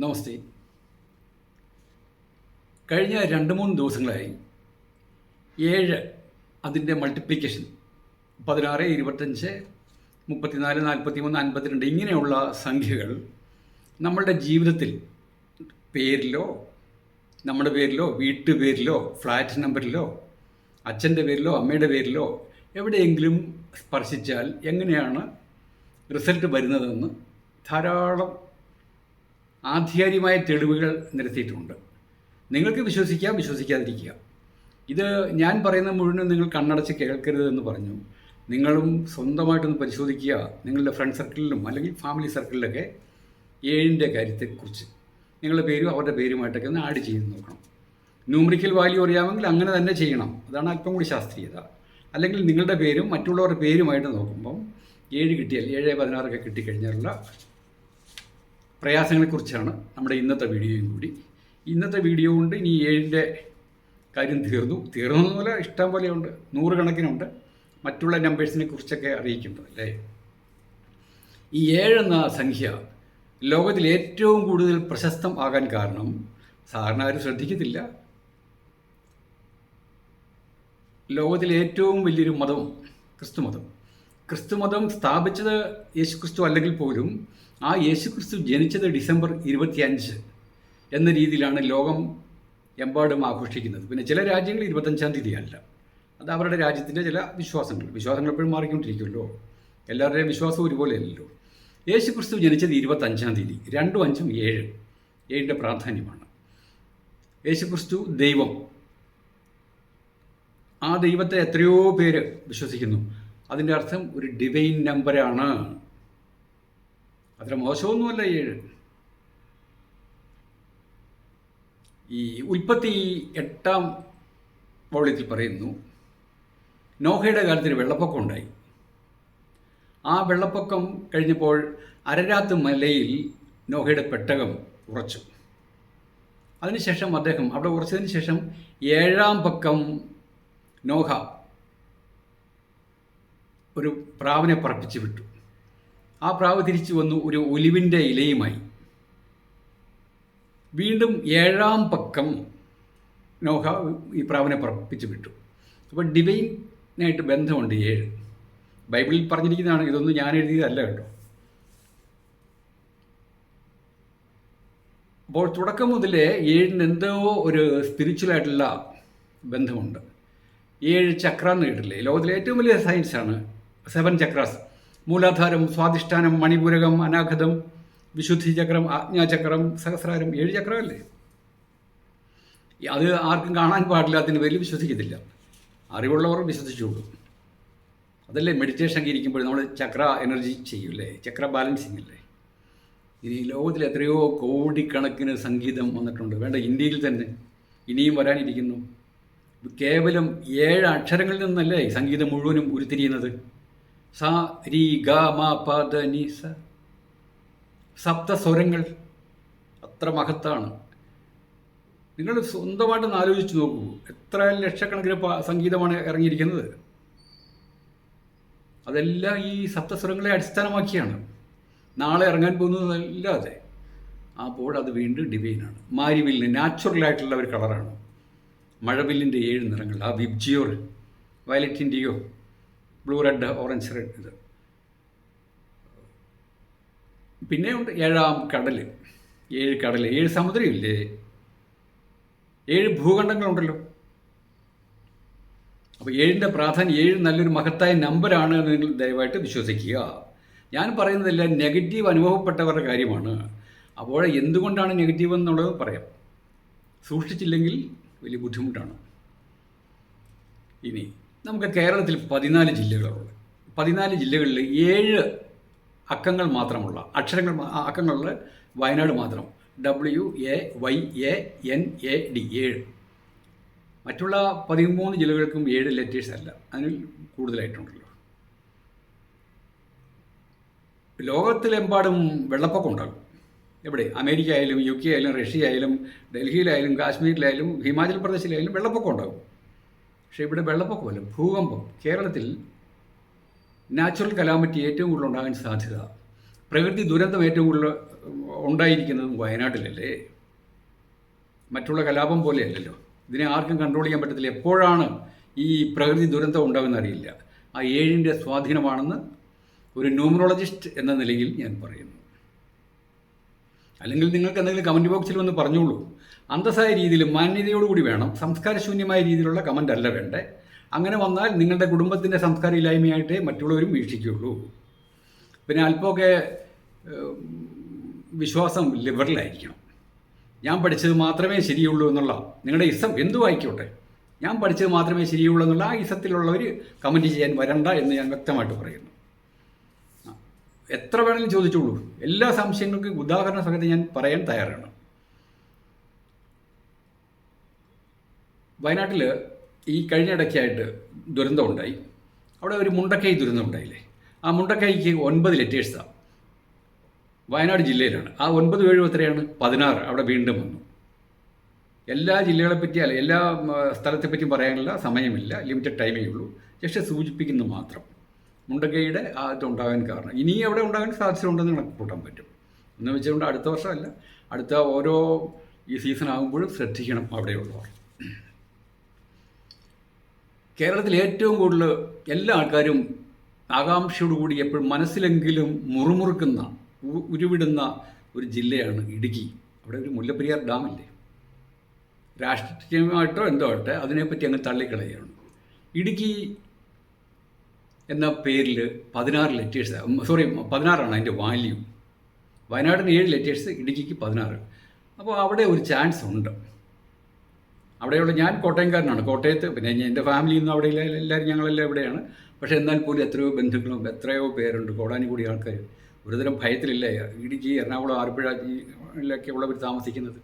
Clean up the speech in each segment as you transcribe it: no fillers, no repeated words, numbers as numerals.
നമസ്തേ. കഴിഞ്ഞ 2-3 ദിവസങ്ങളായി 7 അതിൻ്റെ മൾട്ടിപ്ലിക്കേഷൻ 16, 25, 34, 43, 52 ഇങ്ങനെയുള്ള സംഖ്യകൾ നമ്മളുടെ ജീവിതത്തിൽ പേരിലോ നമ്മുടെ പേരിലോ വീട്ടുപേരിലോ ഫ്ലാറ്റ് നമ്പറിലോ അച്ഛൻ്റെ പേരിലോ അമ്മയുടെ പേരിലോ എവിടെയെങ്കിലും സ്പർശിച്ചാൽ എങ്ങനെയാണ് റിസൾട്ട് വരുന്നതെന്ന് ധാരാളം ആധികാരികമായ തെളിവുകൾ നിരത്തിയിട്ടുണ്ട്. നിങ്ങൾക്ക് വിശ്വസിക്കാം, വിശ്വസിക്കാതിരിക്കുക. ഇത് ഞാൻ പറയുന്ന മുഴുവനും നിങ്ങൾ കണ്ണടച്ച് കേൾക്കരുതെന്ന് പറഞ്ഞു. നിങ്ങളും സ്വന്തമായിട്ടൊന്ന് പരിശോധിക്കുക. നിങ്ങളുടെ ഫ്രണ്ട് സർക്കിളിലും അല്ലെങ്കിൽ ഫാമിലി സർക്കിളിലൊക്കെ 7ൻ്റെ കാര്യത്തെക്കുറിച്ച് നിങ്ങളുടെ പേരും അവരുടെ പേരുമായിട്ടൊക്കെ ഒന്ന് ആഡ് ചെയ്ത് നോക്കണം. ന്യൂമറിക്കൽ വാല്യൂ അറിയാമെങ്കിൽ അങ്ങനെ തന്നെ ചെയ്യണം. അതാണ് അല്പം കൂടി ശാസ്ത്രീയത. അല്ലെങ്കിൽ നിങ്ങളുടെ പേരും മറ്റുള്ളവരുടെ പേരുമായിട്ട് നോക്കുമ്പം 7 കിട്ടിയാൽ 7, 16 കിട്ടിക്കഴിഞ്ഞാലുള്ള പ്രയാസങ്ങളെക്കുറിച്ചാണ് നമ്മുടെ ഇന്നത്തെ വീഡിയോയും കൂടി. ഇന്നത്തെ വീഡിയോ കൊണ്ട് ഇനി 7ൻ്റെ കാര്യം തീർന്നതുപോലെ ഇഷ്ടം പോലെയുണ്ട്, 100 കണക്കിനുണ്ട്. മറ്റുള്ള നമ്പേഴ്സിനെ കുറിച്ചൊക്കെ അറിയിക്കേണ്ടത് അല്ലേ. ഈ 7 എന്ന സംഖ്യ ലോകത്തിൽ ഏറ്റവും കൂടുതൽ പ്രശസ്തം ആകാൻ കാരണം സാധാരണ ആരും ശ്രദ്ധിക്കത്തില്ല. ലോകത്തിലെ ഏറ്റവും വലിയൊരു മതം ക്രിസ്തുമതം. ക്രിസ്തുമതം സ്ഥാപിച്ചത് യേശുക്രിസ്തു അല്ലെങ്കിൽ പോലും ആ യേശുക്രിസ്തു ജനിച്ചത് ഡിസംബർ 25 എന്ന രീതിയിലാണ് ലോകം എമ്പാടും ആഘോഷിക്കുന്നത്. പിന്നെ ചില രാജ്യങ്ങൾ 25-ാം തീയതിയല്ല. അത് അവരുടെ രാജ്യത്തിൻ്റെ ചില വിശ്വാസങ്ങൾ എപ്പോഴും മാറിക്കൊണ്ടിരിക്കുമല്ലോ. എല്ലാവരുടെയും വിശ്വാസം ഒരുപോലെയല്ലല്ലോ. യേശുക്രിസ്തു ജനിച്ചത് 25-ാം തീയതി. 2, 5, 7. 7ൻ്റെ പ്രാധാന്യമാണ്. യേശുക്രിസ്തു ദൈവം. ആ ദൈവത്തെ എത്രയോ പേര് വിശ്വസിക്കുന്നു. അതിൻ്റെ അർത്ഥം ഒരു ഡിവൈൻ നമ്പറാണ്. അത്ര മോശമൊന്നുമല്ല 7. ഈ ഉൽപ്പത്തി 8-ാം വോള്യത്തിൽ പറയുന്നു, നോഹയുടെ കാലത്തിന് വെള്ളപ്പൊക്കം ഉണ്ടായി. ആ വെള്ളപ്പൊക്കം കഴിഞ്ഞപ്പോൾ അരരാത്ത് മലയിൽ നോഹയുടെ പെട്ടകം ഉറച്ചു. അതിനുശേഷം അദ്ദേഹം അവിടെ ഉറച്ചതിന് ശേഷം 7-ാം പക്കം നോഹ ഒരു പ്രാവിനെ പറപ്പിച്ച് വിട്ടു. ആ പ്രാവ് തിരിച്ചു വന്നു ഒരു ഒലിവിൻ്റെ ഇലയുമായി. വീണ്ടും 7-ാം പക്കം നോഹ ഈ പ്രാവിനെ പറപ്പിച്ച് വിട്ടു. അപ്പോൾ ഡിവൈനായിട്ട് ബന്ധമുണ്ട് 7. ബൈബിളിൽ പറഞ്ഞിരിക്കുന്നതാണ്, ഇതൊന്നും ഞാൻ എഴുതിയതല്ല കേട്ടോ. അപ്പോൾ തുടക്കം മുതലേ 7-ന് എന്തോ ഒരു സ്പിരിച്വലായിട്ടുള്ള ബന്ധമുണ്ട്. 7 ചക്ര എന്ന് കേട്ടില്ലേ? ലോകത്തിലെ ഏറ്റവും വലിയ സയൻസാണ് 7 ചക്രാസ്. മൂലാധാരം, സ്വാധിഷ്ഠാനം, മണിപൂരകം, അനാഘതം, വിശുദ്ധി ചക്രം, ആജ്ഞാചക്രം, സഹസ്രാരം. 7 ചക്രമല്ലേ? അത് ആർക്കും കാണാൻ പാടില്ലാത്തതിന് പേരിൽ വിശ്വസിക്കത്തില്ല. അറിവുള്ളവർ വിശ്വസിച്ചുള്ളൂ. അതല്ലേ മെഡിറ്റേഷൻ ഒക്കെ ഇരിക്കുമ്പോൾ നമ്മൾ ചക്ര എനർജി ചെയ്യൂല്ലേ, ചക്ര ബാലൻസിങ് അല്ലേ. ഇനി ലോകത്തിൽ എത്രയോ കോടിക്കണക്കിന് സംഗീതം വന്നിട്ടുണ്ട്. വേണ്ട, ഇന്ത്യയിൽ തന്നെ ഇനിയും വരാനിരിക്കുന്നു. കേവലം 7 അക്ഷരങ്ങളിൽ നിന്നല്ലേ സംഗീതം മുഴുവനും ഉരുത്തിരിയുന്നത്. സ, രി, ഗ, മ, പ, ധ, നി, സ. സപ്തസ്വരങ്ങൾ അത്ര മഹത്താണ്. നിങ്ങൾ സ്വന്തമായിട്ടൊന്ന് ആലോചിച്ച് നോക്കൂ, എത്ര ലക്ഷക്കണക്കിന് സംഗീതമാണ് ഇറങ്ങിയിരിക്കുന്നത്. അതെല്ലാം ഈ സപ്തസ്വരങ്ങളെ അടിസ്ഥാനമാക്കിയാണ് നാളെ ഇറങ്ങാൻ പോകുന്നതല്ലാതെ. അപ്പോൾ അത് വീണ്ടും ഡിവൈനാണ്. മാരിവില്ലിന് നാച്ചുറലായിട്ടുള്ള ഒരു കളറാണ്. മഴവില്ലിൻ്റെ 7 നിറങ്ങൾ, ആ VIBGYOR, violet indigo, blue, red, orange, red. ഇത് പിന്നെ ഉണ്ട് 7-ാം കടൽ. 7 കടൽ, 7 സമുദ്രമില്ലേ, 7 ഭൂഖണ്ഡങ്ങളുണ്ടല്ലോ. അപ്പോൾ 7ൻ്റെ പ്രാധാന്യം, 7 നല്ലൊരു മഹത്തായ നമ്പറാണ് എന്ന് നിങ്ങൾ ദയവായിട്ട് വിശ്വസിക്കുക. ഞാൻ പറയുന്നതെല്ലാം നെഗറ്റീവ് അനുഭവപ്പെട്ടവരുടെ കാര്യമാണ്. അപ്പോൾ എന്തുകൊണ്ടാണ് നെഗറ്റീവ് എന്നുള്ളത് പറയാം. സൂക്ഷിച്ചില്ലെങ്കിൽ വലിയ ബുദ്ധിമുട്ടാണ്. ഇനി നമുക്ക് കേരളത്തിൽ 14 ജില്ലകളുള്ളത്. 14 ജില്ലകളിൽ 7 അക്കങ്ങൾ മാത്രമുള്ള അക്കങ്ങളുള്ള വയനാട് മാത്രം. WAYANAD 7. മറ്റുള്ള 13 ജില്ലകൾക്കും 7 ലെറ്റേഴ്സ് അല്ല, അതിൽ കൂടുതലായിട്ടുണ്ടല്ലോ. ലോകത്തിലെമ്പാടും വെള്ളപ്പൊക്കം ഉണ്ടാകും. എവിടെ? അമേരിക്ക ആയാലും UK ആയാലും റഷ്യ ആയാലും ഡൽഹിയിലായാലും കാശ്മീരിലായാലും ഹിമാചൽ പ്രദേശിലായാലും വെള്ളപ്പൊക്കം ഉണ്ടാകും. പക്ഷേ ഇവിടെ വെള്ളപ്പൊക്കമല്ല, ഭൂകമ്പം. കേരളത്തിൽ നാച്ചുറൽ കലാമിറ്റി ഏറ്റവും കൂടുതൽ ഉണ്ടാകാൻ സാധ്യത, പ്രകൃതി ദുരന്തം ഏറ്റവും കൂടുതൽ ഉണ്ടായിരിക്കുന്നതും വയനാട്ടിലല്ലേ. മറ്റുള്ള കലാപം പോലെയല്ലല്ലോ. ഇതിനെ ആർക്കും കൺട്രോൾ ചെയ്യാൻ പറ്റത്തില്ല. എപ്പോഴാണ് ഈ പ്രകൃതി ദുരന്തം ഉണ്ടാകുമെന്ന് അറിയില്ല. ആ 7ൻ്റെ സ്വാധീനമാണെന്ന് ഒരു ന്യൂമറോളജിസ്റ്റ് എന്ന നിലയിൽ ഞാൻ പറയുന്നു. അല്ലെങ്കിൽ നിങ്ങൾക്ക് എന്തെങ്കിലും കമൻറ്റ് ബോക്സിൽ വന്ന് പറഞ്ഞോളൂ. അന്തസ്സായ രീതിയിൽ മാന്യതയോടുകൂടി വേണം, സംസ്കാരശൂന്യമായ രീതിയിലുള്ള കമൻ്റ് അല്ല വേണ്ടേ. അങ്ങനെ വന്നാൽ നിങ്ങളുടെ കുടുംബത്തിൻ്റെ സംസ്കാര ഇല്ലായ്മയായിട്ടേ മറ്റുള്ളവരും വീക്ഷിക്കുകയുള്ളൂ. പിന്നെ അല്പമൊക്കെ വിശ്വാസം ലിബറലായിരിക്കണം. ഞാൻ പഠിച്ചത് മാത്രമേ ശരിയുള്ളൂ എന്നുള്ള നിങ്ങളുടെ ഇസം എന്തു ആയിക്കോട്ടെ, ഞാൻ പഠിച്ചത് മാത്രമേ ശരിയുള്ളൂ എന്നുള്ള ആ ഇസത്തിലുള്ളവർ കമൻറ്റ് ചെയ്യാൻ വരണ്ട എന്ന് ഞാൻ വ്യക്തമായിട്ട് പറയുന്നു. എത്ര വേണമെങ്കിലും ചോദിച്ചോളൂ. എല്ലാ സംശയങ്ങൾക്കും ഉദാഹരണ സഹിതം ഞാൻ പറയാൻ തയ്യാറാണ്. വയനാട്ടിൽ ഈ കഴിഞ്ഞ ഇടയ്ക്കായിട്ട് ദുരന്തമുണ്ടായി. അവിടെ ഒരു മുണ്ടക്കൈ ദുരന്തം ഉണ്ടായില്ലേ. ആ മുണ്ടക്കൈക്ക് 9 ലെറ്റേഴ്സാണ്. വയനാട് ജില്ലയിലാണ്. ആ 9 7 എത്രയാണ്? 16. അവിടെ വീണ്ടും വന്നു. എല്ലാ ജില്ലകളെപ്പറ്റി അല്ല, എല്ലാ സ്ഥലത്തെപ്പറ്റിയും പറയാനുള്ള സമയമില്ല, ലിമിറ്റഡ് ടൈമേ ഉള്ളൂ. ജസ്റ്റ് സൂചിപ്പിക്കുന്നു മാത്രം. മുണ്ടക്കൈയുടെ ഇതുണ്ടാകാൻ കാരണം ഇനിയും അവിടെ ഉണ്ടാകാൻ സാധ്യതയുണ്ടെന്ന് കണക്ക് കൂട്ടാൻ പറ്റും. എന്ന് വെച്ചുകൊണ്ട് അടുത്ത വർഷമല്ല, അടുത്ത ഓരോ ഈ സീസൺ ആകുമ്പോഴും ശ്രദ്ധിക്കണം അവിടെയുള്ളവർ. കേരളത്തിൽ ഏറ്റവും കൂടുതൽ എല്ലാ ആൾക്കാരും ആകാംക്ഷയോടുകൂടി എപ്പോഴും മനസ്സിലെങ്കിലും മുറുമുറുക്കുന്ന ഉരുവിടുന്ന ഒരു ജില്ലയാണ് ഇടുക്കി. അവിടെ ഒരു മുല്ലപ്പെരിയാർ ഡാമില്ലേ. രാഷ്ട്രീയമായിട്ടോ എന്തോ ആട്ടെ അതിനെപ്പറ്റി അങ്ങ് തള്ളിക്കളയാണ്. ഇടുക്കി എന്ന പേരിൽ 16 ലെറ്റേഴ്സ്, 16 അതിൻ്റെ വാല്യൂ. വയനാടിന് 7 ലെറ്റേഴ്സ്, ഇടുക്കിക്ക് 16. അപ്പോൾ അവിടെ ഒരു ചാൻസ് ഉണ്ട്. അവിടെയുള്ള ഞാൻ കോട്ടയംകാരനാണ്. കോട്ടയത്ത് പിന്നെ എൻ്റെ ഫാമിലിയിൽ നിന്ന് അവിടെ എല്ലാവരും ഞങ്ങളെല്ലാം ഇവിടെയാണ്. പക്ഷേ എന്നാൽ പോലും എത്രയോ ബന്ധുക്കളും എത്രയോ പേരുണ്ട്, കോടാനുകൂടി ആൾക്കാർ ഒരുതരം ഭയത്തിലില്ല. ഇടുക്കി, എറണാകുളം, ആലപ്പുഴ ജില്ലയിലൊക്കെ ഉള്ളവർ താമസിക്കുന്നത്.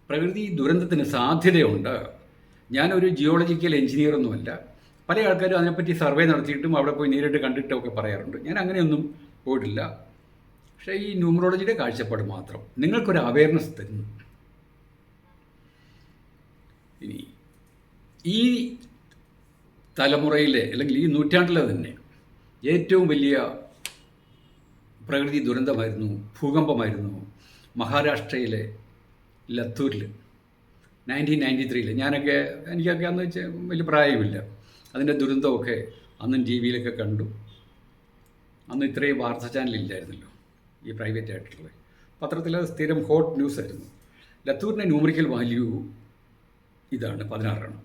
പ്രകൃതി ദുരന്തത്തിന് സാധ്യതയുണ്ട്. ഞാനൊരു ജിയോളജിക്കൽ എഞ്ചിനീയറൊന്നുമല്ല. പല ആൾക്കാരും അതിനെപ്പറ്റി സർവേ നടത്തിയിട്ടും അവിടെ പോയി നേരിട്ട് കണ്ടിട്ടും ഒക്കെ പറയാറുണ്ട്. ഞാൻ അങ്ങനെയൊന്നും പോയിട്ടില്ല. പക്ഷേ ഈ ന്യൂമറോളജിയുടെ കാഴ്ചപ്പാട് മാത്രം നിങ്ങൾക്കൊരു അവയർനെസ് തരുന്നു. ഇനി ഈ തലമുറയിലെ അല്ലെങ്കിൽ ഈ നൂറ്റാണ്ടിലെ തന്നെ ഏറ്റവും വലിയ പ്രകൃതി ദുരന്തമായിരുന്നു, ഭൂകമ്പമായിരുന്നു മഹാരാഷ്ട്രയിലെ ലത്തൂരിൽ 1993. എനിക്കൊക്കെ അന്ന് വെച്ചാൽ വലിയ പ്രായമില്ല. അതിൻ്റെ ദുരന്തമൊക്കെ അന്നും ടി വിയിലൊക്കെ കണ്ടു. അന്ന് ഇത്രയും വാർത്താ ചാനലില്ലായിരുന്നല്ലോ, ഈ പ്രൈവറ്റ് ആയിട്ടുള്ള. പത്രത്തിൽ സ്ഥിരം ഹോട്ട് ന്യൂസ് ആയിരുന്നു. ലത്തൂരിൻ്റെ ന്യൂമറിക്കൽ വാല്യൂ ഇതാണ്, 16.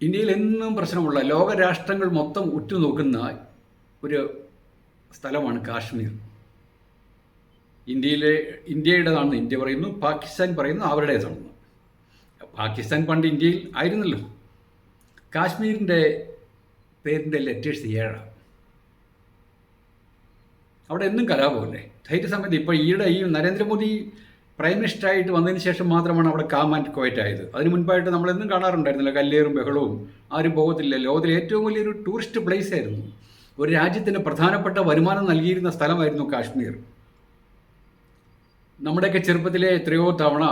ഇന്ത്യയിൽ എന്നും പ്രശ്നമുള്ള ലോകരാഷ്ട്രങ്ങൾ മൊത്തം ഉറ്റുനോക്കുന്ന ഒരു സ്ഥലമാണ് കാശ്മീർ. ഇന്ത്യയുടേതാണെന്ന് ഇന്ത്യ പറയുന്നു, പാകിസ്ഥാൻ പറയുന്നു അവരുടേതാണെന്ന്. പാകിസ്ഥാൻ പണ്ട് ഇന്ത്യയിൽ ആയിരുന്നല്ലോ. കാശ്മീരിൻ്റെ പേരിൻ്റെ ലെറ്റേഴ്സ് 7. അവിടെ എന്നും കലാപമല്ലേ, ധൈര്യസമയത്ത്. ഇപ്പോൾ ഈ നരേന്ദ്രമോദി പ്രൈം മിനിസ്റ്ററായിട്ട് വന്നതിന് ശേഷം മാത്രമാണ് അവിടെ കാം ആൻഡ് ക്വയറ്റ് ആയത്. അതിന് മുൻപായിട്ട് നമ്മളെന്നും കാണാറുണ്ടായിരുന്നില്ല, കല്ലേറും ബഹളവും, ആരും പോകത്തില്ല. ലോകത്തിലെ ഏറ്റവും വലിയൊരു ടൂറിസ്റ്റ് പ്ലേസ് ആയിരുന്നു. ഒരു രാജ്യത്തിന് പ്രധാനപ്പെട്ട വരുമാനം നൽകിയിരുന്ന സ്ഥലമായിരുന്നു കാശ്മീർ. നമ്മുടെയൊക്കെ ചെറുപ്പത്തിലെ എത്രയോ തവണ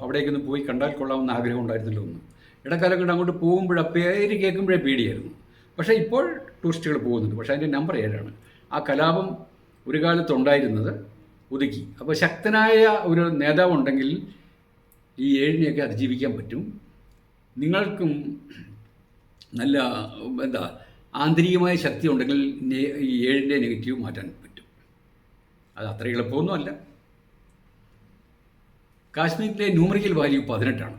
അവിടേക്കൊന്ന് പോയി കണ്ടാൽ കൊള്ളാമെന്ന് ആഗ്രഹം ഉണ്ടായിരുന്നല്ലോ ഒന്ന്. ഇടക്കാലം കൊണ്ട് അങ്ങോട്ട് പോകുമ്പോഴേ പേര് കേൾക്കുമ്പോഴേ പേടിയായിരുന്നു. പക്ഷേ ഇപ്പോൾ ടൂറിസ്റ്റുകൾ പോകുന്നുണ്ട്. പക്ഷേ അതിൻ്റെ നമ്പർ 7. ആ കലാപം ഒരു കാലത്തുണ്ടായിരുന്നത് ഒതുക്കി. അപ്പോൾ ശക്തനായ ഒരു നേതാവ് ഉണ്ടെങ്കിൽ ഈ 7നെയൊക്കെ അതിജീവിക്കാൻ പറ്റും. നിങ്ങൾക്കും നല്ല ആന്തരികമായ ശക്തി ഉണ്ടെങ്കിൽ ഈ 7ൻ്റെ നെഗറ്റീവ് മാറ്റാൻ പറ്റും. അത് അത്ര എളുപ്പമൊന്നുമല്ല. കാശ്മീരിലെ numerical value 18.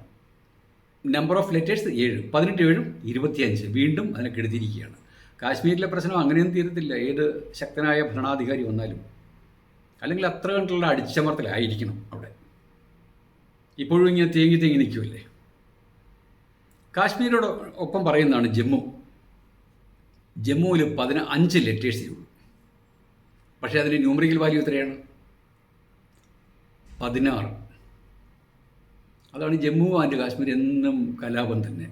Number of letters 7. 18 7 25. വീണ്ടും അതിനെ കെടുത്തിരിക്കുകയാണ്. കാശ്മീരിലെ പ്രശ്നം അങ്ങനെയൊന്നും തീരത്തില്ല, ഏത് ശക്തനായ ഭരണാധികാരി വന്നാലും. അല്ലെങ്കിൽ അത്ര കണ്ടുള്ള അടിച്ചമർത്തലായിരിക്കണം അവിടെ. ഇപ്പോഴും ഇങ്ങനെ തേങ്ങി നിൽക്കുമല്ലേ. കാശ്മീരോട് ഒപ്പം പറയുന്നതാണ് ജമ്മുവിൽ 15 ലെറ്റേഴ്സേ ഉള്ളൂ. പക്ഷേ അതിന് ന്യൂമറിക്കൽ വാല്യൂ എത്രയാണ്? 16. അതാണ് ജമ്മു ആൻഡ് കാശ്മീർ എന്നും കലാപം തന്നെ.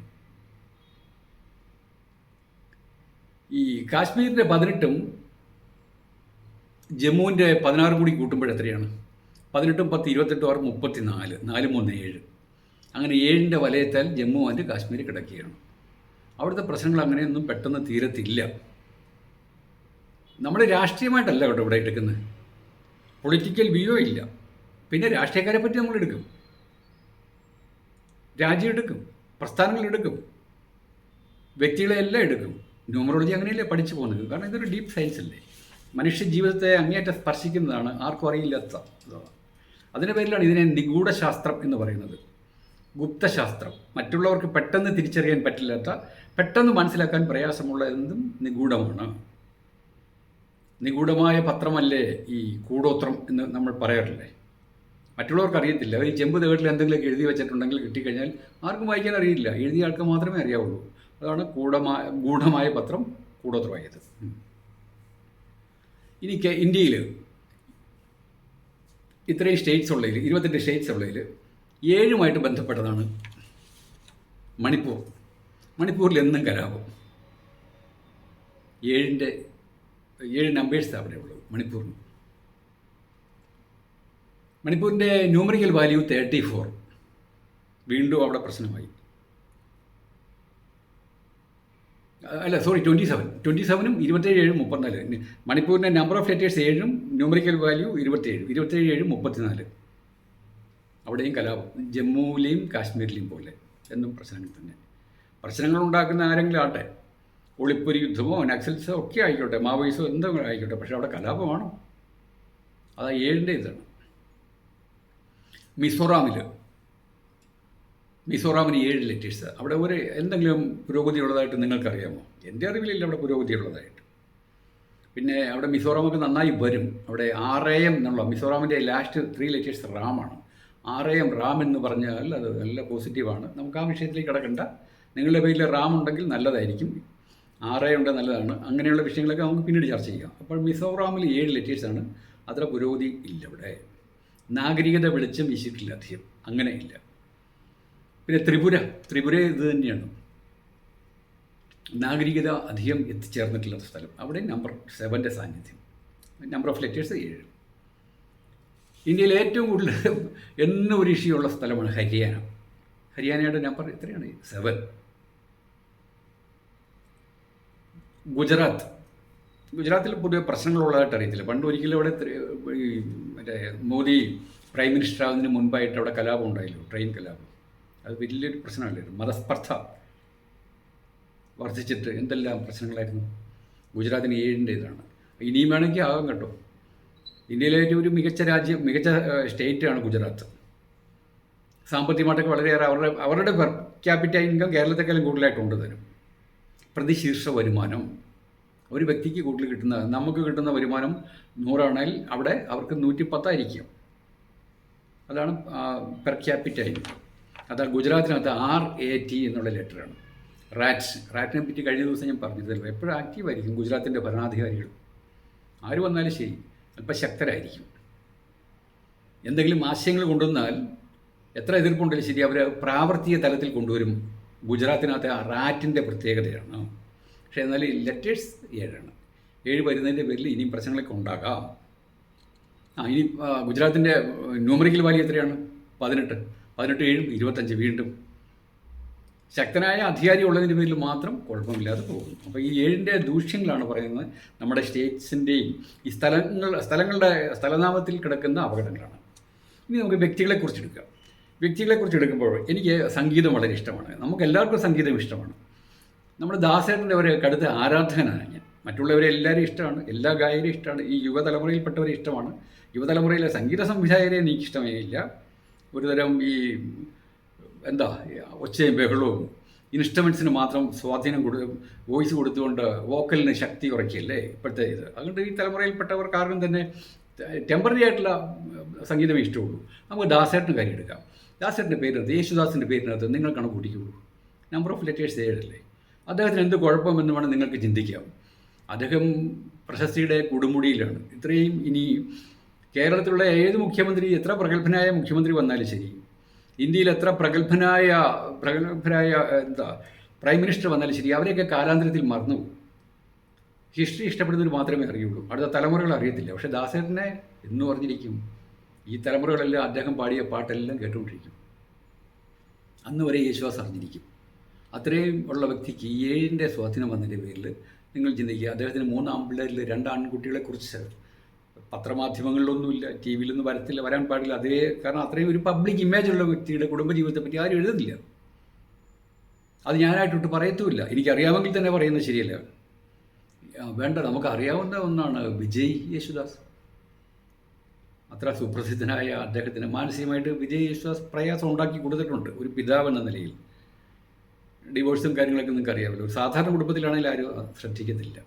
ഈ കാശ്മീരിൻ്റെ 18ഉം ജമ്മുവിൻ്റെ 16 കൂടി കൂട്ടുമ്പോഴെത്രയാണ്? 18 10 28 6 34. 4 3 7. അങ്ങനെ 7ൻ്റെ വലയത്താൽ ജമ്മു ആൻഡ് കാശ്മീർ കിടക്കുകയാണ്. അവിടുത്തെ പ്രശ്നങ്ങൾ അങ്ങനെയൊന്നും പെട്ടെന്ന് തീരത്തില്ല. നമ്മൾ രാഷ്ട്രീയമായിട്ടല്ല കേട്ടോ ഇവിടെ എടുക്കുന്നത്. പൊളിറ്റിക്കൽ വ്യൂ ഇല്ല. പിന്നെ രാഷ്ട്രീയക്കാരെ പറ്റി നമ്മൾ എടുക്കും, രാജ്യം എടുക്കും, പ്രസ്ഥാനങ്ങൾ എടുക്കും, വ്യക്തികളെ എല്ലാം എടുക്കും. ന്യൂമറോളജി അങ്ങനെയല്ലേ പഠിച്ചു പോകുന്നത്. കാരണം ഇതൊരു ഡീപ്പ് സയൻസ് അല്ലേ. മനുഷ്യ ജീവിതത്തെ അങ്ങേയറ്റം സ്പർശിക്കുന്നതാണ്, ആർക്കും അറിയില്ലാത്ത. അതിൻ്റെ പേരിലാണ് ഇതിനെ നിഗൂഢശാസ്ത്രം എന്ന് പറയുന്നത്. ഗുപ്തശാസ്ത്രം, മറ്റുള്ളവർക്ക് പെട്ടെന്ന് തിരിച്ചറിയാൻ പറ്റില്ലാത്ത, പെട്ടെന്ന് മനസ്സിലാക്കാൻ പ്രയാസമുള്ള എന്തും നിഗൂഢമാണ്. നിഗൂഢമായ പത്രമല്ലേ ഈ കൂടോത്രം എന്ന് നമ്മൾ പറയാറില്ലേ. മറ്റുള്ളവർക്ക് അറിയത്തില്ല. അവർ ചെമ്പ് തേട്ടിൽ എന്തെങ്കിലുമൊക്കെ എഴുതി വെച്ചിട്ടുണ്ടെങ്കിൽ കിട്ടിക്കഴിഞ്ഞാൽ ആർക്കും വായിക്കാൻ അറിയില്ല, എഴുതിയ ആൾക്ക് മാത്രമേ അറിയാവുള്ളൂ. അതാണ് ഗൂഢമായ പത്രം കൂടോത്രമായത്. ഇനി ഇന്ത്യയിൽ ഇത്രയും സ്റ്റേറ്റ്സ് ഉള്ളതിൽ, 28 സ്റ്റേറ്റ്സ് ഉള്ളതിൽ 7 ബന്ധപ്പെട്ടതാണ് മണിപ്പൂർ. മണിപ്പൂരിൽ എന്നും കലാപം. 7 നമ്പേഴ്സ് അവിടെ ഉള്ളൂ മണിപ്പൂരിന്. മണിപ്പൂരിൻ്റെ ന്യൂമറിക്കൽ വാല്യൂ 34. വീണ്ടും അവിടെ പ്രശ്നമായി. അല്ല, സോറി, 27. 27-ഉം 27-ഉം 34. മണിപ്പൂരിൻ്റെ നമ്പർ ഓഫ് ലെറ്റേഴ്സ് 7-ഉം ന്യൂമറിക്കൽ വാല്യൂ 27. 27-7 34. അവിടെയും കലാപം. ജമ്മുവിലെയും കാശ്മീരിലെയും പോലെ എന്നും പ്രശ്നങ്ങൾ തന്നെ. പ്രശ്നങ്ങൾ ഉണ്ടാക്കുന്ന ആരെങ്കിലും ആട്ടെ, ഒളിപ്പൊരി യുദ്ധമോ നക്സൽസോ ഒക്കെ ആയിക്കോട്ടെ, മാവോയിസോ എന്തെങ്കിലും ആയിക്കോട്ടെ, പക്ഷേ അവിടെ കലാപമാണോ? അതാ 7-ൻ്റെ ഇതാണ്. മിസോറാമിന് 7 ലെറ്റേഴ്സ്. അവിടെ എന്തെങ്കിലും പുരോഗതി ഉള്ളതായിട്ട് നിങ്ങൾക്കറിയാമോ? എൻ്റെ അറിവിലില്ല അവിടെ പുരോഗതി ഉള്ളതായിട്ട്. പിന്നെ അവിടെ മിസോറാമൊക്കെ നന്നായി വരും. അവിടെ RAM എന്നുള്ള മിസോറാമിൻ്റെ ലാസ്റ്റ് 3 ലെറ്റേഴ്സ് റാമാണ്. RAM, റാം എന്ന് പറഞ്ഞാൽ അത് നല്ല പോസിറ്റീവാണ്. നമുക്ക് ആ വിഷയത്തിലേക്ക് കിടക്കണ്ട. നിങ്ങളുടെ പേരിൽ റാം ഉണ്ടെങ്കിൽ നല്ലതായിരിക്കും, RA ഉണ്ടെങ്കിൽ നല്ലതാണ്. അങ്ങനെയുള്ള വിഷയങ്ങളൊക്കെ നമുക്ക് പിന്നീട് ചർച്ച ചെയ്യാം. അപ്പോൾ മിസോറാമിൽ 7 ലെറ്റേഴ്സാണ്. അത്ര പുരോഗതി ഇല്ല അവിടെ. നാഗരികത വെളിച്ചം വീശിയിട്ടില്ല അധികം, അങ്ങനെ ഇല്ല. പിന്നെ ത്രിപുര ഇത് തന്നെയാണ്, നാഗരികത അധികം എത്തിച്ചേർന്നിട്ടുള്ള സ്ഥലം. അവിടെ നമ്പർ 7-ൻ്റെ സാന്നിധ്യം. Number of letters 7. ഇന്ത്യയിൽ ഏറ്റവും കൂടുതൽ എന്നും ഒരു ഇഷ്യുള്ള സ്ഥലമാണ് ഹരിയാന. ഹരിയാനയുടെ നമ്പർ എത്രയാണ്? 7. ഗുജറാത്തിൽ പൊതുവെ പ്രശ്നങ്ങളുള്ളതായിട്ട് അറിയത്തില്ല. പണ്ട് ഒരിക്കലും അവിടെ മറ്റേ മോദി പ്രൈം മിനിസ്റ്റർ ആകുന്നതിന് മുൻപായിട്ട് അവിടെ കലാപം ഉണ്ടായല്ലോ, ട്രെയിൻ കലാപം. അത് വലിയൊരു പ്രശ്നമല്ലായിരുന്നു. മതസ്പർദ്ധ വർദ്ധിച്ചിട്ട് എന്തെല്ലാം പ്രശ്നങ്ങളായിരുന്നു. ഗുജറാത്തിന് 7-ൻ്റെ ഇതാണ്. ഇനിയും വേണമെങ്കിൽ ആകാം കേട്ടോ. ഇന്ത്യയിലെ ഒരു മികച്ച സ്റ്റേറ്റാണ് ഗുജറാത്ത്. സാമ്പത്തികമായിട്ടൊക്കെ വളരെയേറെ അവരുടെ പെർ ക്യാപിറ്റ ഇൻകം കേരളത്തെക്കാളും കൂടുതലായിട്ടുണ്ട് തരും. പ്രതിശീർഷ വരുമാനം ഒരു വ്യക്തിക്ക് കൂടുതൽ നമുക്ക് കിട്ടുന്ന വരുമാനം 100 ആണെങ്കിൽ അവിടെ അവർക്ക് 110 ആയിരിക്കും. അതാണ് പെർ ക്യാപിറ്റ ഇൻകം. അതാണ് ഗുജറാത്തിനകത്ത് RAT എന്നുള്ള ലെറ്ററാണ്. റാറ്റിനെ പറ്റി കഴിഞ്ഞ ദിവസം ഞാൻ പറഞ്ഞിരുന്നല്ലോ. എപ്പോഴും ആക്റ്റീവായിരിക്കും ഗുജറാത്തിൻ്റെ ഭരണാധികാരികൾ. ആര് വന്നാലും ശരി, അല്പം ശക്തരായിരിക്കും. എന്തെങ്കിലും ആശയങ്ങൾ കൊണ്ടുവന്നാൽ എത്ര എതിർപ്പുണ്ടെങ്കിലും ശരി, അവർ പ്രാവർത്തിക തലത്തിൽ കൊണ്ടുവരും. ഗുജറാത്തിനകത്തെ റാറ്റിൻ്റെ പ്രത്യേകതയാണ്. പക്ഷേ എന്നാൽ ഈ ലെറ്റേഴ്സ് 7ആണ്. 7 വരുന്നതിൻ്റെ പേരിൽ ഇനിയും പ്രശ്നങ്ങളൊക്കെ ഉണ്ടാകാം. ഇനി ഗുജറാത്തിൻ്റെ ന്യൂമറിക്കൽ വാല്യൂ എത്രയാണ്? 18. 7-ഉം 25 വീണ്ടും. ശക്തനായ അധികാരി ഉള്ളതിൻ്റെ പേരിൽ മാത്രം കുഴപ്പമില്ലാതെ പോകുന്നു. അപ്പോൾ ഈ 7-ൻ്റെ ദൂഷ്യങ്ങളാണ് പറയുന്നത്. നമ്മുടെ സ്റ്റേറ്റ്സിൻ്റെയും ഈ സ്ഥലങ്ങളുടെ സ്ഥലനാമത്തിൽ കിടക്കുന്ന അപകടങ്ങളാണ്. ഇനി നമുക്ക് വ്യക്തികളെക്കുറിച്ച് എടുക്കാം. വ്യക്തികളെക്കുറിച്ച് എടുക്കുമ്പോൾ എനിക്ക് സംഗീതം വളരെ ഇഷ്ടമാണ്. നമുക്ക് എല്ലാവർക്കും സംഗീതം ഇഷ്ടമാണ്. നമ്മുടെ ദാസേട്ടൻ്റെ ഒരു കടുത്ത ആരാധകനാണ് ഞാൻ. മറ്റുള്ളവരെ എല്ലാവരും ഇഷ്ടമാണ്, എല്ലാ ഗായകരെയും ഇഷ്ടമാണ്, ഈ യുവതലമുറയിൽപ്പെട്ടവരെ ഇഷ്ടമാണ്. യുവതലമുറയിലെ സംഗീത സംവിധായകരെ എനിക്കിഷ്ടമേ ഇല്ല. ഒരുതരം ഈ ഒച്ചയും ബഹളവും ഇൻസ്ട്രുമെൻസിന് മാത്രം സ്വാധീനം വോയിസ് കൊടുത്തുകൊണ്ട് വോക്കലിന് ശക്തി കുറയ്ക്കല്ലേ ഇപ്പോഴത്തെ ഇത്. അതുകൊണ്ട് ഈ തലമുറയിൽപ്പെട്ടവർക്ക് ആർക്കും തന്നെ ടെമ്പററി ആയിട്ടുള്ള സംഗീതമേ ഇഷ്ടമുള്ളൂ. നമുക്ക് ദാസേട്ടന് കാര്യം എടുക്കാം. ദാസേട്ടൻ്റെ പേരിനകത്ത്, യേശുദാസിൻ്റെ പേരിനകത്ത് നിങ്ങൾ കണക്ക് കൂട്ടിക്കുള്ളൂ. നമ്പർ ഓഫ് ലെറ്റേഴ്സ് 7 അല്ലേ. അദ്ദേഹത്തിന് എന്ത് കുഴപ്പമെന്ന് വേണം നിങ്ങൾക്ക് ചിന്തിക്കാം. അദ്ദേഹം പ്രശസ്തിയുടെ കൊടുമുടിയിലാണ്. ഇത്രയും ഇനി കേരളത്തിലുള്ള ഏത് മുഖ്യമന്ത്രി, എത്ര പ്രഗത്ഭനായ മുഖ്യമന്ത്രി വന്നാലും ശരി, ഇന്ത്യയിൽ എത്ര പ്രഗത്ഭനായ പ്രൈം മിനിസ്റ്റർ വന്നാലും ശരി, അവരെയൊക്കെ കാലാന്തരത്തിൽ മറന്നു. ഹിസ്റ്ററി ഇഷ്ടപ്പെടുന്നവർ മാത്രമേ അറിയുള്ളൂ, അടുത്ത തലമുറകൾ അറിയത്തില്ല. പക്ഷേ ദാസേട്ടനെ എന്ന് പറഞ്ഞിരിക്കും. ഈ തലമുറകളെല്ലാം അദ്ദേഹം പാടിയ പാട്ടെല്ലാം കേട്ടുകൊണ്ടിരിക്കും. അന്ന് വരെ യേശുദാസ് അറിഞ്ഞിരിക്കും. അത്രയും ഉള്ള വ്യക്തിക്ക് 7-ൻ്റെ സ്വാധീനം വന്നതിൻ്റെ പേരിൽ നിങ്ങൾ ചിന്തിക്കുക, അദ്ദേഹത്തിന് 3 ആൺപിള്ളേരിൽ 2 ആൺകുട്ടികളെക്കുറിച്ച് പത്രമാധ്യമങ്ങളിലൊന്നുമില്ല, ടി വിയിലൊന്നും വരാൻ പാടില്ല. അതേ കാരണം അത്രയും ഒരു പബ്ലിക് ഇമേജുള്ള വ്യക്തിയുടെ കുടുംബജീവിതത്തെ പറ്റി ആരും എഴുതുന്നില്ല. അത് ഞാനായിട്ടൊട്ട് പറയത്തുമില്ല. എനിക്കറിയാമെങ്കിൽ തന്നെ പറയുന്നത് ശരിയല്ല. വേണ്ട, നമുക്കറിയാവുന്ന ഒന്നാണ് വിജയ് യേശുദാസ്. അത്ര സുപ്രസിദ്ധനായ അദ്ദേഹത്തിന് മാനസികമായിട്ട് വിജയ് യേശുദാസ് പ്രയാസം ഉണ്ടാക്കി കൊടുത്തിട്ടുണ്ട് ഒരു പിതാവ് എന്ന നിലയിൽ. ഡിവോഴ്സും കാര്യങ്ങളൊക്കെ നിങ്ങൾക്ക് അറിയാമല്ലോ. ഒരു സാധാരണ കുടുംബത്തിലാണെങ്കിൽ ആരും ശ്രദ്ധിക്കത്തില്ല.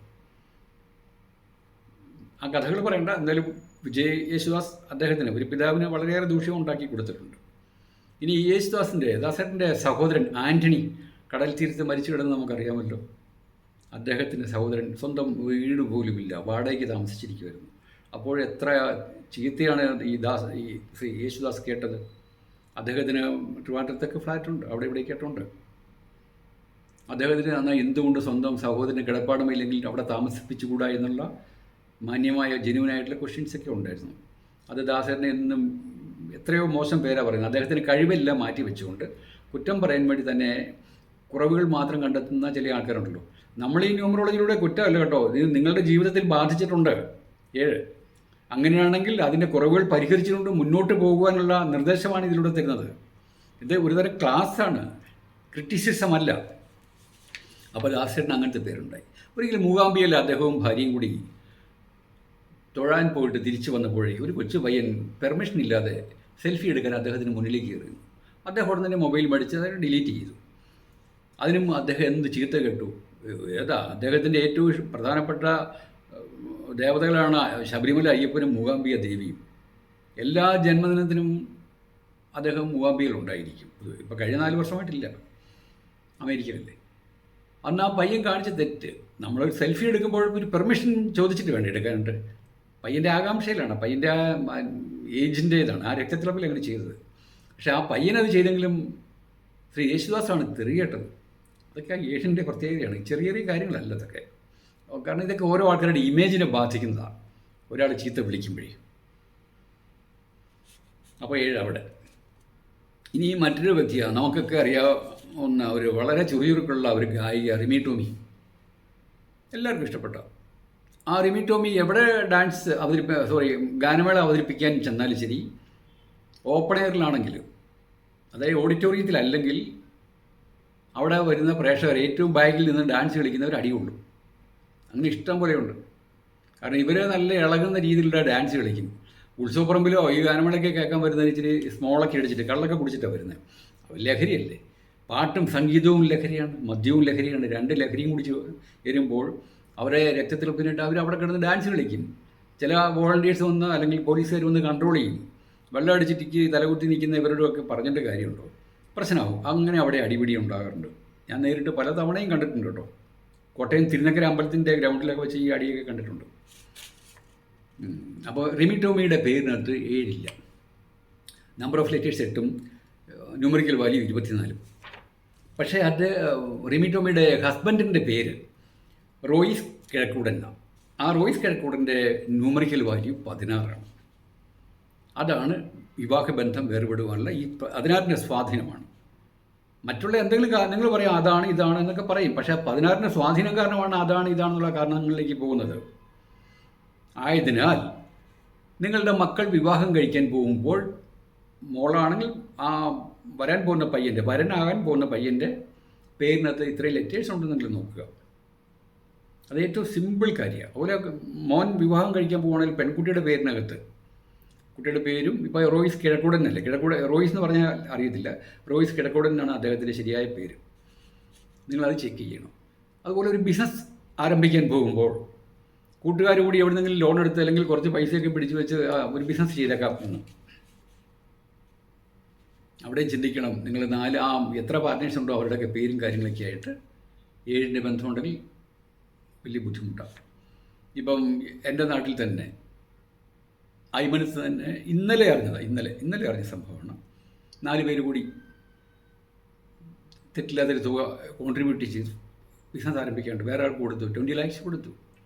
ആ കഥകൾ പറയണ്ട. എന്തായാലും വിജയ് യേശുദാസ് അദ്ദേഹത്തിന് ഒരു പിതാവിന് വളരെയേറെ ദൂഷ്യം ഉണ്ടാക്കി കൊടുത്തിട്ടുണ്ട്. ഇനി ദാസേട്ടൻ്റെ സഹോദരൻ ആൻ്റണി കടൽ തീരത്ത് മരിച്ചു കിടന്ന് നമുക്കറിയാമല്ലോ. അദ്ദേഹത്തിൻ്റെ സഹോദരൻ സ്വന്തം വീട് പോലുമില്ല, വാടകയ്ക്ക് താമസിച്ചിരിക്കുമായിരുന്നു. അപ്പോൾ എത്ര ചീത്തയാണ് ഈ ശ്രീ യേശുദാസ് കേട്ടത്. അദ്ദേഹത്തിന് ട്രിവാൻഡ്രത്തൊക്കെ ഫ്ലാറ്റുണ്ട്, അവിടെ ഇവിടെ കേട്ടുണ്ട്. അദ്ദേഹത്തിന് എന്നാൽ എന്തുകൊണ്ട് സ്വന്തം സഹോദരന് കിടപ്പാടമില്ലെങ്കിൽ അവിടെ താമസിപ്പിച്ചുകൂടാ എന്നുള്ള മാന്യമായ ജെന്യുവനായിട്ടുള്ള ക്വസ്റ്റ്യൻസൊക്കെ ഉണ്ടായിരുന്നു. അത് ദാസേട്ടനെ എന്നും എത്രയോ മോശം പേരാണ് പറയുന്നത്. അദ്ദേഹത്തിന് കഴിവെല്ലാം മാറ്റി വെച്ചുകൊണ്ട് കുറ്റം പറയാൻ വേണ്ടി തന്നെ കുറവുകൾ മാത്രം കണ്ടെത്തുന്ന ചില ആൾക്കാരുണ്ടല്ലോ. നമ്മൾ ഈ ന്യൂമറോളജിയിലൂടെ കുറ്റമല്ല കേട്ടോ, ഇത് നിങ്ങളുടെ ജീവിതത്തിൽ ബാധിച്ചിട്ടുണ്ട്. 7 അങ്ങനെയാണെങ്കിൽ അതിൻ്റെ കുറവുകൾ പരിഹരിച്ചുകൊണ്ട് മുന്നോട്ട് പോകുവാനുള്ള നിർദ്ദേശമാണ് ഇതിലൂടെ തരുന്നത്. ഇത് ഒരുതരം ക്ലാസ്സാണ്, ക്രിറ്റിസിസം അല്ല. അപ്പോൾ ദാസേട്ടന് അങ്ങനത്തെ പേരുണ്ടായി. ഒരിക്കലും മൂകാംബികയിൽ അദ്ദേഹവും ഭാര്യയും കൂടി തൊഴാൻ പോയിട്ട് തിരിച്ചു വന്നപ്പോഴേ ഒരു കൊച്ചു പയ്യൻ പെർമിഷൻ ഇല്ലാതെ സെൽഫി എടുക്കാൻ അദ്ദേഹത്തിന് മുന്നിലേക്ക് കയറി. അദ്ദേഹം ഉടനെ തന്നെ മൊബൈൽ മേടിച്ച് അത് ഡിലീറ്റ് ചെയ്തു. അതിനും അദ്ദേഹം എന്ത് ചീത്ത കേട്ടു. അദ്ദേഹത്തിൻ്റെ ഏറ്റവും പ്രധാനപ്പെട്ട ദേവതകളാണ് ശബരിമല അയ്യപ്പനും മൂകാംബിക ദേവിയും. എല്ലാ ജന്മദിനത്തിനും അദ്ദേഹം മൂകാംബികയിലുണ്ടായിരിക്കും. ഇപ്പോൾ കഴിഞ്ഞ 4 വർഷമായിട്ടില്ല, അമേരിക്കയിലല്ലേ. അന്ന് ആ പയ്യൻ കാണിച്ച തെറ്റ്, നമ്മളൊരു സെൽഫി എടുക്കുമ്പോൾ ഒരു പെർമിഷൻ ചോദിച്ചിട്ട് വേണ്ടി എടുക്കാനുണ്ട്. പയ്യൻ്റെ ആകാംക്ഷയിലാണ്, പയ്യൻ്റെ ആ ഏജിൻ്റേതാണ്, ആ രക്തത്തിളപ്പിൽ അങ്ങനെ ചെയ്തത്. പക്ഷേ ആ പയ്യനത് ചെയ്തെങ്കിലും ശ്രീ യേശുദാസാണ് തെറിയേട്ടത്. അതൊക്കെ ആ ഏഷ്യൻ്റെ പ്രത്യേകതയാണ്. ചെറിയ ചെറിയ കാര്യങ്ങളല്ല ഇതൊക്കെ. കാരണം ഇതൊക്കെ ഓരോ ആൾക്കാരുടെ ഇമേജിനെ ബാധിക്കുന്നതാണ്, ഒരാൾ ചീത്ത വിളിക്കുമ്പോഴേ. അപ്പോൾ 7 അവിടെ. ഇനി മറ്റൊരു വ്യക്തിയാണ്, നമുക്കൊക്കെ അറിയാവുന്ന ഒരു വളരെ ചുറുചുറുക്കുള്ള ഒരു ഗായിക റിമി ടോമി. എല്ലാവർക്കും ഇഷ്ടപ്പെട്ട ആ റിമി ടോമി എവിടെ ഗാനമേള അവതരിപ്പിക്കാൻ ചെന്നാലും ശരി, ഓപ്പൺ എയറിലാണെങ്കിലും, അതായത് ഓഡിറ്റോറിയത്തിലല്ലെങ്കിൽ, അവിടെ വരുന്ന പ്രേക്ഷകർ ഏറ്റവും ബാക്കിൽ നിന്ന് ഡാൻസ് കളിക്കുന്നവർ അടികൊള്ളും. അങ്ങനെ ഇഷ്ടം പോലെയുണ്ട്. കാരണം ഇവർ നല്ല ഇളകുന്ന രീതിയിലുള്ള ഡാൻസ് കളിക്കും. ഉത്സവപ്പറമ്പിലോ ഈ ഗാനമേളയൊക്കെ കേൾക്കാൻ വരുന്നതിന് ഇച്ചിരി സ്മോളൊക്കെ അടിച്ചിട്ട് കള്ളൊക്കെ കുടിച്ചിട്ടാണ് വരുന്നത്. ലഹരിയല്ലേ, പാട്ടും സംഗീതവും ലഹരിയാണ്, മദ്യവും ലഹരിയാണ്. 2 ലഹരിയും കുടിച്ച് വരുമ്പോൾ അവരെ രക്തത്തിളപ്പിനിട്ട് അവർ അവിടെ കിടന്ന് ഡാൻസ് കളിക്കും. ചില വോളണ്ടിയേഴ്സ് വന്ന് അല്ലെങ്കിൽ പോലീസുകാർ വന്ന് കൺട്രോൾ ചെയ്യും. വെള്ളം അടിച്ചിട്ട് തലകുത്തി നിൽക്കുന്ന ഇവരോടൊക്കെ പറഞ്ഞിട്ട് കാര്യമുണ്ടോ? പ്രശ്നമാവും. അങ്ങനെ അവിടെ അടിപിടി ഉണ്ടാകാറുണ്ട്. ഞാൻ നേരിട്ട് പല തവണയും കണ്ടിട്ടുണ്ട് കേട്ടോ. കോട്ടയം തിരുനക്കര അമ്പലത്തിൻ്റെ ഗ്രൗണ്ടിലൊക്കെ വെച്ച് ഈ അടിയൊക്കെ കണ്ടിട്ടുണ്ട്. അപ്പോൾ റിമി ടോമിയുടെ പേരിനകത്ത് 7 ഇല്ല. നമ്പർ ഓഫ് ലെറ്റേഴ്സ് 8ഉം ന്യൂമറിക്കൽ വാല്യൂ 24. പക്ഷേ അത് റിമി ടോമിയുടെ ഹസ്ബൻഡിൻ്റെ പേര് റോയിസ് കിഴക്കൂടൻ എന്നാണ്. ആ റോയിസ് കിഴക്കൂടൻ്റെ ന്യൂമറിക്കൽ വാല്യൂ 16ആണ്. അതാണ് വിവാഹബന്ധം വേർപെടുവാനുള്ള ഈ 16ൻ്റെ സ്വാധീനമാണ്. മറ്റുള്ള എന്തെങ്കിലും നിങ്ങൾ പറയാം അതാണ് ഇതാണ് എന്നൊക്കെ പറയും. പക്ഷേ 16ൻ്റെ സ്വാധീനം കാരണമാണ് അതാണ് ഇതാണെന്നുള്ള കാരണങ്ങളിലേക്ക് പോകുന്നത്. ആയതിനാൽ നിങ്ങളുടെ മക്കൾ വിവാഹം കഴിക്കാൻ പോകുമ്പോൾ, മോളാണെങ്കിൽ ആ വരനാകാൻ പോകുന്ന പയ്യൻ്റെ പേരിനകത്ത് ഇത്രയും ലെറ്റേഴ്സ് ഉണ്ടെന്ന് നിങ്ങൾ നോക്കുക. അത് ഏറ്റവും സിമ്പിൾ കാര്യമാണ്. അതുപോലെ മോൻ വിവാഹം കഴിക്കാൻ പോകുകയാണെങ്കിൽ പെൺകുട്ടിയുടെ പേരിനകത്ത് കുട്ടിയുടെ പേരും ഇപ്പോൾ റോയിസ് കിഴക്കൂടൻ അല്ലേ, റോയിസ് എന്ന് പറഞ്ഞാൽ അറിയത്തില്ല, റോയിസ് കിഴക്കൂടൻ എന്നാണ് അദ്ദേഹത്തിൻ്റെ ശരിയായ പേര്. നിങ്ങളത് ചെക്ക് ചെയ്യണം. അതുപോലെ ഒരു ബിസിനസ് ആരംഭിക്കാൻ പോകുമ്പോൾ കൂട്ടുകാർ കൂടി എവിടെന്നെങ്കിലും ലോൺ എടുത്ത് അല്ലെങ്കിൽ കുറച്ച് പൈസയൊക്കെ പിടിച്ച് വെച്ച് ഒരു ബിസിനസ് ചെയ്തേക്കാം എന്ന് അവിടെ ചിന്തിക്കണം. നിങ്ങൾ 4 എത്ര പാർട്ട്നേഴ്സ് ഉണ്ടോ അവരുടെയൊക്കെ പേരും കാര്യങ്ങളൊക്കെ ആയിട്ട് 7ൻ്റെ ബന്ധമുണ്ടെങ്കിൽ വലിയ ബുദ്ധിമുട്ടാണ്. ഇപ്പം എൻ്റെ നാട്ടിൽ തന്നെ ഐമനത്ത് തന്നെ ഇന്നലെ അറിഞ്ഞ സംഭവമാണ്. 4 പേര് കൂടി തെറ്റില്ലാത്തൊരു തുക കോൺട്രിബ്യൂട്ട് ചെയ്ത് ബിസിനസ് ആരംഭിക്കാണ്ട് വേറെ ആൾക്ക് കൊടുത്തു. 20 lakhs കൊടുത്തു.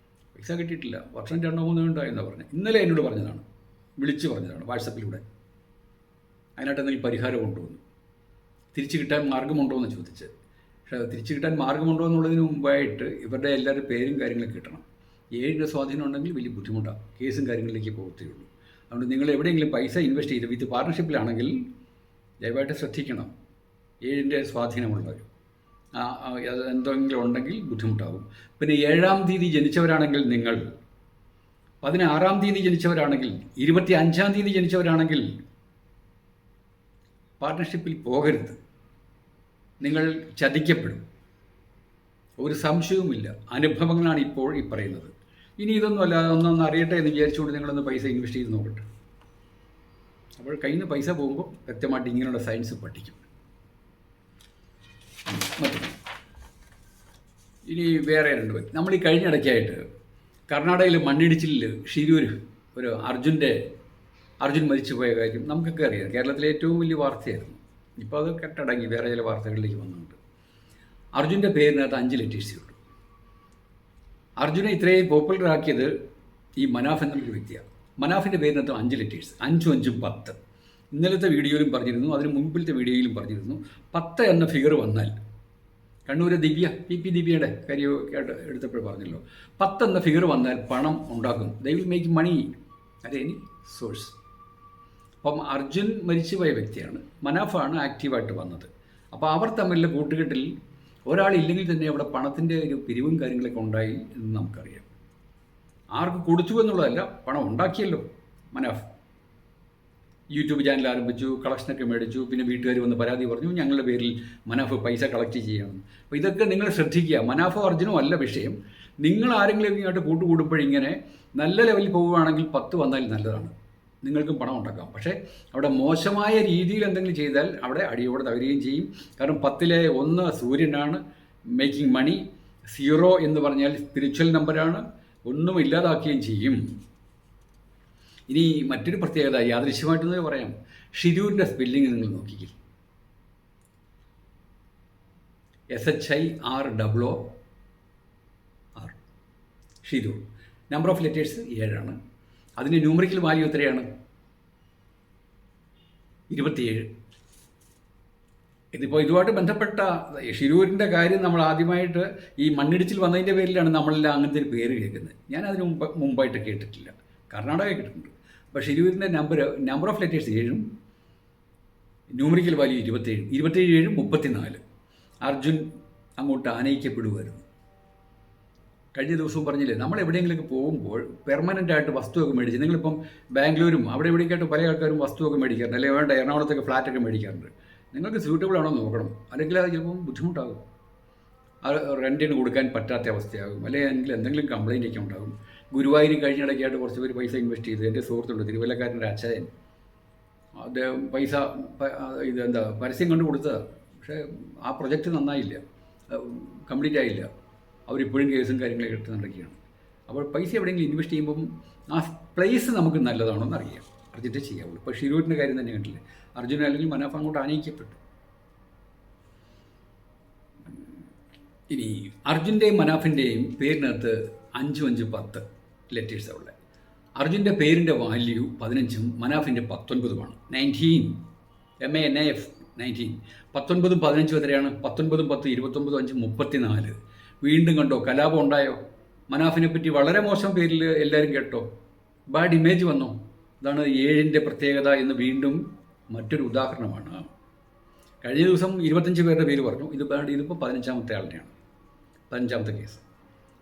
പൈസ കിട്ടിയിട്ടില്ല. വർഷം 2-3 ഉണ്ടായെന്നാണ് പറഞ്ഞത്. ഇന്നലെ എന്നോട് പറഞ്ഞതാണ്, വിളിച്ച് പറഞ്ഞതാണ് വാട്സപ്പിലൂടെ. അതിനായിട്ട് എന്തെങ്കിലും പരിഹാരം കൊണ്ടുവന്നു, തിരിച്ചു കിട്ടാൻ മാർഗമുണ്ടോ എന്ന് ചോദിച്ച്. പക്ഷേ അത് തിരിച്ചു കിട്ടാൻ മാർഗമുണ്ടോ എന്നുള്ളതിന് മുമ്പായിട്ട് ഇവരുടെ എല്ലാവരുടെ പേരും കാര്യങ്ങളൊക്കെ കിട്ടണം. 7ൻ്റെ സ്വാധീനം ഉണ്ടെങ്കിൽ വലിയ ബുദ്ധിമുട്ടാണ്, കേസും കാര്യങ്ങളിലേക്ക് പോകത്തേ ഉള്ളൂ. അതുകൊണ്ട് നിങ്ങൾ എവിടെയെങ്കിലും പൈസ ഇൻവെസ്റ്റ് ചെയ്ത് വിത്ത് പാർട്ണർഷിപ്പിലാണെങ്കിൽ ദയവായിട്ട് ശ്രദ്ധിക്കണം. 7ൻ്റെ സ്വാധീനമുള്ളവർ അത് എന്തെങ്കിലും ഉണ്ടെങ്കിൽ ബുദ്ധിമുട്ടാകും. പിന്നെ 7-ാം തീയതി ജനിച്ചവരാണെങ്കിൽ നിങ്ങൾ, 16-ാം തീയതി ജനിച്ചവരാണെങ്കിൽ, 25-ാം തീയതി ജനിച്ചവരാണെങ്കിൽ പാർട്ട്ണർഷിപ്പിൽ പോകരുത്. നിങ്ങൾ ചതിക്കപ്പെടും, ഒരു സംശയവുമില്ല. അനുഭവങ്ങളാണ് ഇപ്പോൾ ഈ പറയുന്നത്. ഇനി ഇതൊന്നുമല്ല, ഒന്നൊന്ന് അറിയട്ടെ എന്ന് വിചാരിച്ചുകൊണ്ട് നിങ്ങളൊന്ന് പൈസ ഇൻവെസ്റ്റ് ചെയ്ത് നോക്കട്ടെ. അപ്പോൾ കയ്യിൽ നിന്ന് പൈസ പോകുമ്പോൾ വ്യക്തമായിട്ട് ഇങ്ങനെയുള്ള സയൻസ് പഠിക്കും. ഇനി വേറെ 2 പേർ. നമ്മൾ ഈ കഴിഞ്ഞിടയ്ക്കായിട്ട് കർണാടകയിൽ മണ്ണിടിച്ചിലിൽ ഷിരൂർ ഒരു അർജുൻ മരിച്ചുപോയ കാര്യം നമുക്കൊക്കെ അറിയാം. കേരളത്തിലെ ഏറ്റവും വലിയ വാർത്തയായിരുന്നു. ഇപ്പോൾ അത് കെട്ടടങ്ങി വേറെ ചില വാർത്തകളിലേക്ക് വന്നിട്ടുണ്ട്. അർജുൻ്റെ പേരിനകത്ത് 5 ലെറ്റേഴ്സേ ഉള്ളൂ. അർജുനെ ഇത്രയും പോപ്പുലർ ആക്കിയത് ഈ മനാഫ് എന്നൊരു വ്യക്തിയാണ്. മനാഫിൻ്റെ പേരിനകത്ത് 5 ലെറ്റേഴ്സ്, 5 5 10. ഇന്നലത്തെ വീഡിയോയിലും പറഞ്ഞിരുന്നു, അതിന് മുമ്പിലത്തെ വീഡിയോയിലും പറഞ്ഞിരുന്നു. 10 എന്ന ഫിഗർ വന്നാൽ, കണ്ണൂരെ ദിവ്യ പി ദിവ്യയുടെ കാര്യമൊക്കെ എടുത്തപ്പോൾ പറഞ്ഞല്ലോ, 10 എന്ന ഫിഗർ വന്നാൽ പണം ഉണ്ടാക്കും. They will make money at any source. അപ്പം അർജുൻ മരിച്ചുപോയ വ്യക്തിയാണ്, മനാഫാണ് ആക്റ്റീവായിട്ട് വന്നത്. അപ്പോൾ അവർ തമ്മിലുള്ള കൂട്ടുകെട്ടിൽ ഒരാളില്ലെങ്കിൽ തന്നെ അവിടെ പണത്തിൻ്റെ ഒരു പിരിവും കാര്യങ്ങളൊക്കെ ഉണ്ടായി എന്ന് നമുക്കറിയാം. ആർക്ക് കൊടുത്തു എന്നുള്ളതല്ല, പണം ഉണ്ടാക്കിയല്ലോ മനാഫ്. യൂട്യൂബ് ചാനൽ ആരംഭിച്ചു, കളക്ഷനൊക്കെ മേടിച്ചു, പിന്നെ വീട്ടുകാർ വന്ന് പരാതി പറഞ്ഞു ഞങ്ങളുടെ പേരിൽ മനാഫ് പൈസ കളക്ട് ചെയ്യണം. അപ്പോൾ ഇതൊക്കെ നിങ്ങൾ ശ്രദ്ധിക്കുക. മനാഫോ അർജുനോ അല്ല വിഷയം. നിങ്ങൾ ആരെങ്കിലും ഇങ്ങോട്ട് കൂട്ടുകൂടുമ്പോഴിങ്ങനെ നല്ല ലെവലിൽ പോവുകയാണെങ്കിൽ 10 വന്നാൽ നല്ലതാണ്, നിങ്ങൾക്കും പണം ഉണ്ടാക്കാം. പക്ഷേ അവിടെ മോശമായ രീതിയിൽ എന്തെങ്കിലും ചെയ്താൽ അവിടെ അടിയോടെ തകരുകയും ചെയ്യും. കാരണം 10-ലെ 1 സൂര്യനാണ്, മേക്കിംഗ് മണി. 0 എന്ന് പറഞ്ഞാൽ സ്പിരിച്വൽ നമ്പറാണ്, ഒന്നും ഇല്ലാതാക്കുകയും ചെയ്യും. ഇനി മറ്റൊരു പ്രത്യേകത യാദൃശ്യമായിട്ടെന്ന് പറയാം. ഷിരൂരിൻ്റെ സ്പെല്ലിങ് നിങ്ങൾ നോക്കിക്കേ. SHIROOR Shirur. Number of letters 7 അതിൻ്റെ ന്യൂമറിക്കൽ വാല്യൂ എത്രയാണ്? 27. ഇതിപ്പോൾ ഇതുമായിട്ട് ബന്ധപ്പെട്ട ഷിരൂരിൻ്റെ കാര്യം നമ്മൾ ആദ്യമായിട്ട് ഈ മണ്ണിടിച്ചിൽ വന്നതിൻ്റെ പേരിലാണ് നമ്മളെല്ലാം അങ്ങനത്തെ ഒരു പേര് കേൾക്കുന്നത്. ഞാൻ അതിന് മുമ്പായിട്ട് കേട്ടിട്ടില്ല. കർണാടക കേട്ടിട്ടുണ്ട്. അപ്പോൾ ഷിരൂരിൻ്റെ number of letters 7, numerical value 27. 27 34. Arjun അങ്ങോട്ട് ആനയിക്കപ്പെടുമായിരുന്നു. കഴിഞ്ഞ ദിവസവും പറഞ്ഞില്ലേ, നമ്മൾ എവിടെയെങ്കിലുമൊക്കെ പോകുമ്പോൾ പെർമനൻ്റായിട്ട് വസ്തുവൊക്കെ മേടിച്ച്, നിങ്ങളിപ്പം ബാംഗ്ലൂരും അവിടെ എവിടേക്കായിട്ട് പല ആൾക്കാരും വസ്തുവൊക്കെ മേടിക്കാറുണ്ട്, അല്ലെങ്കിൽ വേണ്ട എറണാകുളത്തൊക്കെ ഫ്ലാറ്റൊക്കെ മേടിക്കാറുണ്ട്. നിങ്ങൾക്ക് സ്യൂട്ടബിൾ ആണോ നോക്കണം, അല്ലെങ്കിൽ അത് ചിലപ്പം ബുദ്ധിമുട്ടാകും. അത് റെൻറ്റിന് കൊടുക്കാൻ പറ്റാത്ത അവസ്ഥയാകും, അല്ലെങ്കിൽ എന്തെങ്കിലും കംപ്ലയിൻ്റ് ഒക്കെ ഉണ്ടാകും. ഗുരുവായൂർ കഴിഞ്ഞിടയ്ക്കായിട്ട് കുറച്ച് പേര് പൈസ ഇൻവെസ്റ്റ് ചെയ്ത്, എൻ്റെ സുഹൃത്തുണ്ട് തിരുവല്ലക്കാരൻ്റെ അച്ഛൻ, അദ്ദേഹം പൈസ പരസ്യം കണ്ടു കൊടുത്തതാണ്. പക്ഷേ ആ പ്രൊജക്റ്റ് നന്നായില്ല, കംപ്ലീറ്റ് ആയില്ല. അവരിപ്പോഴും കേസും കാര്യങ്ങളൊക്കെ എടുത്ത് നടക്കുകയാണ്. അപ്പോൾ പൈസ എവിടെയെങ്കിലും ഇൻവെസ്റ്റ് ചെയ്യുമ്പം ആ പ്ലേസ് നമുക്ക് നല്ലതാണോ എന്ന് അറിയാം, അറിഞ്ഞിട്ടേ ചെയ്യാവുള്ളൂ. ഇപ്പോൾ ഷിരൂരിൻ്റെ കാര്യം തന്നെ കണ്ടില്ലേ, അർജുന അല്ലെങ്കിൽ മനാഫ് അങ്ങോട്ട് ആനയിക്കപ്പെട്ടു. ഇനി അർജുൻ്റെയും മനാഫിൻ്റെയും പേരിനകത്ത് 5 5 10 ലെറ്റേഴ്സാണ് ഉള്ളത്. അർജുൻ്റെ പേരിൻ്റെ വാല്യൂ 15, മനാഫിൻ്റെ 19 19 MANAF 19. 19 15 എത്രയാണ്? 19 10 29 5 34. വീണ്ടും കണ്ടോ കലാപം ഉണ്ടായോ? മനാഫിനെ പറ്റി വളരെ മോശം പേരിൽ എല്ലാവരും കേട്ടോ, ബാഡ് ഇമേജ് വന്നോ? ഇതാണ് 7ൻ്റെ പ്രത്യേകത എന്ന് വീണ്ടും മറ്റൊരു ഉദാഹരണമാണ്. കഴിഞ്ഞ ദിവസം 25 പേരുടെ പേര് പറഞ്ഞു, ഇതിപ്പോൾ 15ാമത്തെ ആളുടെയാണ്, 15ാമത്തെ കേസ്.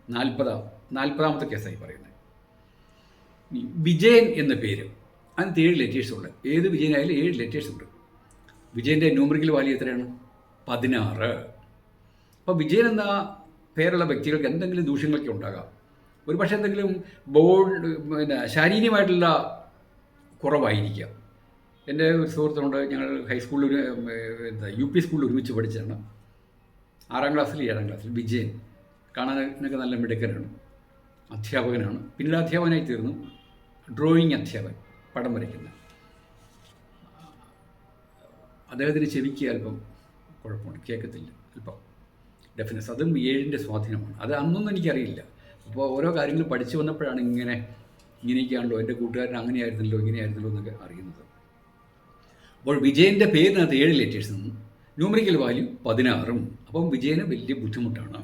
40ാമത്തെ കേസായി പറയുന്നത്. വിജയൻ എന്ന പേര്, അതിനകത്ത് 7 ലെറ്റേഴ്സ് ഉണ്ട്. ഏത് വിജയനായാലും 7 ലെറ്റേഴ്സ് ഉണ്ട്. വിജയൻ്റെ ന്യൂമറിക്കൽ വാല്യൂ എത്രയാണ്? 16. അപ്പോൾ വിജയൻ എന്ന പേരുള്ള വ്യക്തികൾക്ക് എന്തെങ്കിലും ദൂഷ്യങ്ങളൊക്കെ ഉണ്ടാകാം. ഒരു പക്ഷേ എന്തെങ്കിലും ശാരീരികമായിട്ടുള്ള കുറവായിരിക്കാം. എൻ്റെ ഒരു സുഹൃത്തുണ്ട്, ഞങ്ങൾ ഹൈസ്കൂളിൽ UP സ്കൂളിൽ ഒരുമിച്ച് പഠിച്ചതാണ്. 6ാം ക്ലാസ്സിൽ 7ാം ക്ലാസ്സിൽ. വിജയൻ കാണാനൊക്കെ നല്ല മിടുക്കനാണ്, അധ്യാപകനാണ്. പിന്നീട് അധ്യാപകനായി തീർന്നു, ഡ്രോയിങ് അധ്യാപകൻ, പടം വരയ്ക്കുന്ന. അദ്ദേഹത്തിന് ചെവിക്ക് അല്പം കുഴപ്പമുണ്ട്, കേൾക്കത്തില്ല അല്പം ഡെഫിനസ്. അതും 7ൻ്റെ സ്വാധീനമാണ്. അത് അന്നൊന്നും എനിക്കറിയില്ല. അപ്പോൾ ഓരോ കാര്യങ്ങൾ പഠിച്ചു വന്നപ്പോഴാണ് ഇങ്ങനെയൊക്കെയാണല്ലോ, എൻ്റെ കൂട്ടുകാരൻ അങ്ങനെയായിരുന്നല്ലോ ഇങ്ങനെയായിരുന്നല്ലോ എന്നൊക്കെ അറിയുന്നത്. അപ്പോൾ വിജയൻ്റെ പേരിനകത്ത് 7 ലെറ്റേഴ്സ് നിന്നും ന്യൂമറിക്കൽ വാല്യൂ 16. അപ്പം വിജയന് വലിയ ബുദ്ധിമുട്ടാണ്.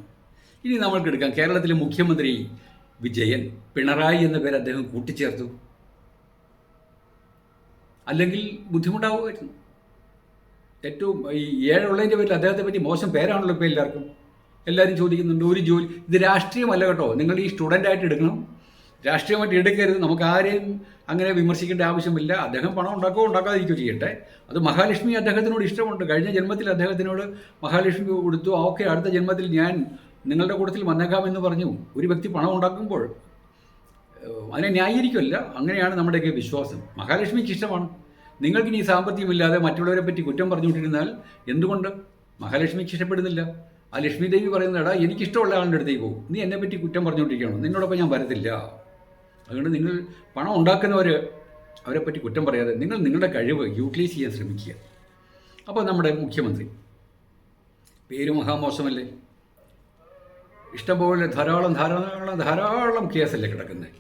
ഇനി നമ്മൾക്കെടുക്കാം കേരളത്തിലെ മുഖ്യമന്ത്രി വിജയൻ. പിണറായി എന്ന പേര് അദ്ദേഹം കൂട്ടിച്ചേർത്തു. അല്ലെങ്കിൽ ബുദ്ധിമുട്ടാവുമായിരുന്നു. ഏറ്റവും ഈ 7 ഉള്ളതിൻ്റെ പേരിൽ അദ്ദേഹത്തെ പറ്റി മോശം പേരാണല്ലോ ഇപ്പോൾ എല്ലാവരും ചോദിക്കുന്നുണ്ട്. ഒരു ജോലി, ഇത് രാഷ്ട്രീയമല്ല കേട്ടോ, നിങ്ങൾ ഈ സ്റ്റുഡൻ്റായിട്ട് എടുക്കണം, രാഷ്ട്രീയമായിട്ട് എടുക്കരുത്. നമുക്ക് ആരെയും അങ്ങനെ വിമർശിക്കേണ്ട ആവശ്യമില്ല. അദ്ദേഹം പണം ഉണ്ടാക്കുകയോ ഉണ്ടാക്കാതിരിക്കുകയോ ചെയ്യട്ടെ. അത് മഹാലക്ഷ്മി അദ്ദേഹത്തിനോട് ഇഷ്ടമുണ്ട്. കഴിഞ്ഞ ജന്മത്തിൽ അദ്ദേഹത്തിനോട് മഹാലക്ഷ്മി കൊടുത്തു. ഓക്കെ, അടുത്ത ജന്മത്തിൽ ഞാൻ നിങ്ങളുടെ കൂട്ടത്തിൽ വന്നേക്കാമെന്ന് പറഞ്ഞു. ഒരു വ്യക്തി പണം ഉണ്ടാക്കുമ്പോൾ അതിനെ ന്യായീകരിക്കുമല്ല, അങ്ങനെയാണ് നമ്മുടെയൊക്കെ വിശ്വാസം. മഹാലക്ഷ്മിക്ക് ഇഷ്ടമാണ്. നിങ്ങൾക്കിനി സാമ്പത്തികമില്ലാതെ മറ്റുള്ളവരെ പറ്റി കുറ്റം പറഞ്ഞുകൊണ്ടിരുന്നാൽ എന്തുകൊണ്ട് മഹാലക്ഷ്മിക്ക് ഇഷ്ടപ്പെടുന്നില്ല? ആ ലക്ഷ്മി ദേവി പറയുന്നതാ, എനിക്കിഷ്ടമുള്ള ആളുടെ അടുത്തേക്ക് പോകും, നീ എന്നെപ്പറ്റി കുറ്റം പറഞ്ഞുകൊണ്ടിരിക്കുകയാണോ, നിന്നോടൊപ്പം ഞാൻ വരത്തില്ല. അതുകൊണ്ട് നിങ്ങൾ പണം ഉണ്ടാക്കുന്നവർ അവരെപ്പറ്റി കുറ്റം പറയാതെ നിങ്ങൾ നിങ്ങളുടെ കഴിവ് യൂട്ടിലൈസ് ചെയ്യാൻ ശ്രമിക്കുക. അപ്പോൾ നമ്മുടെ മുഖ്യമന്ത്രി പേര് മഹാമോശമല്ലേ? ഇഷ്ടംപോലെ ധാരാളം കേസല്ലേ കിടക്കുന്നത്.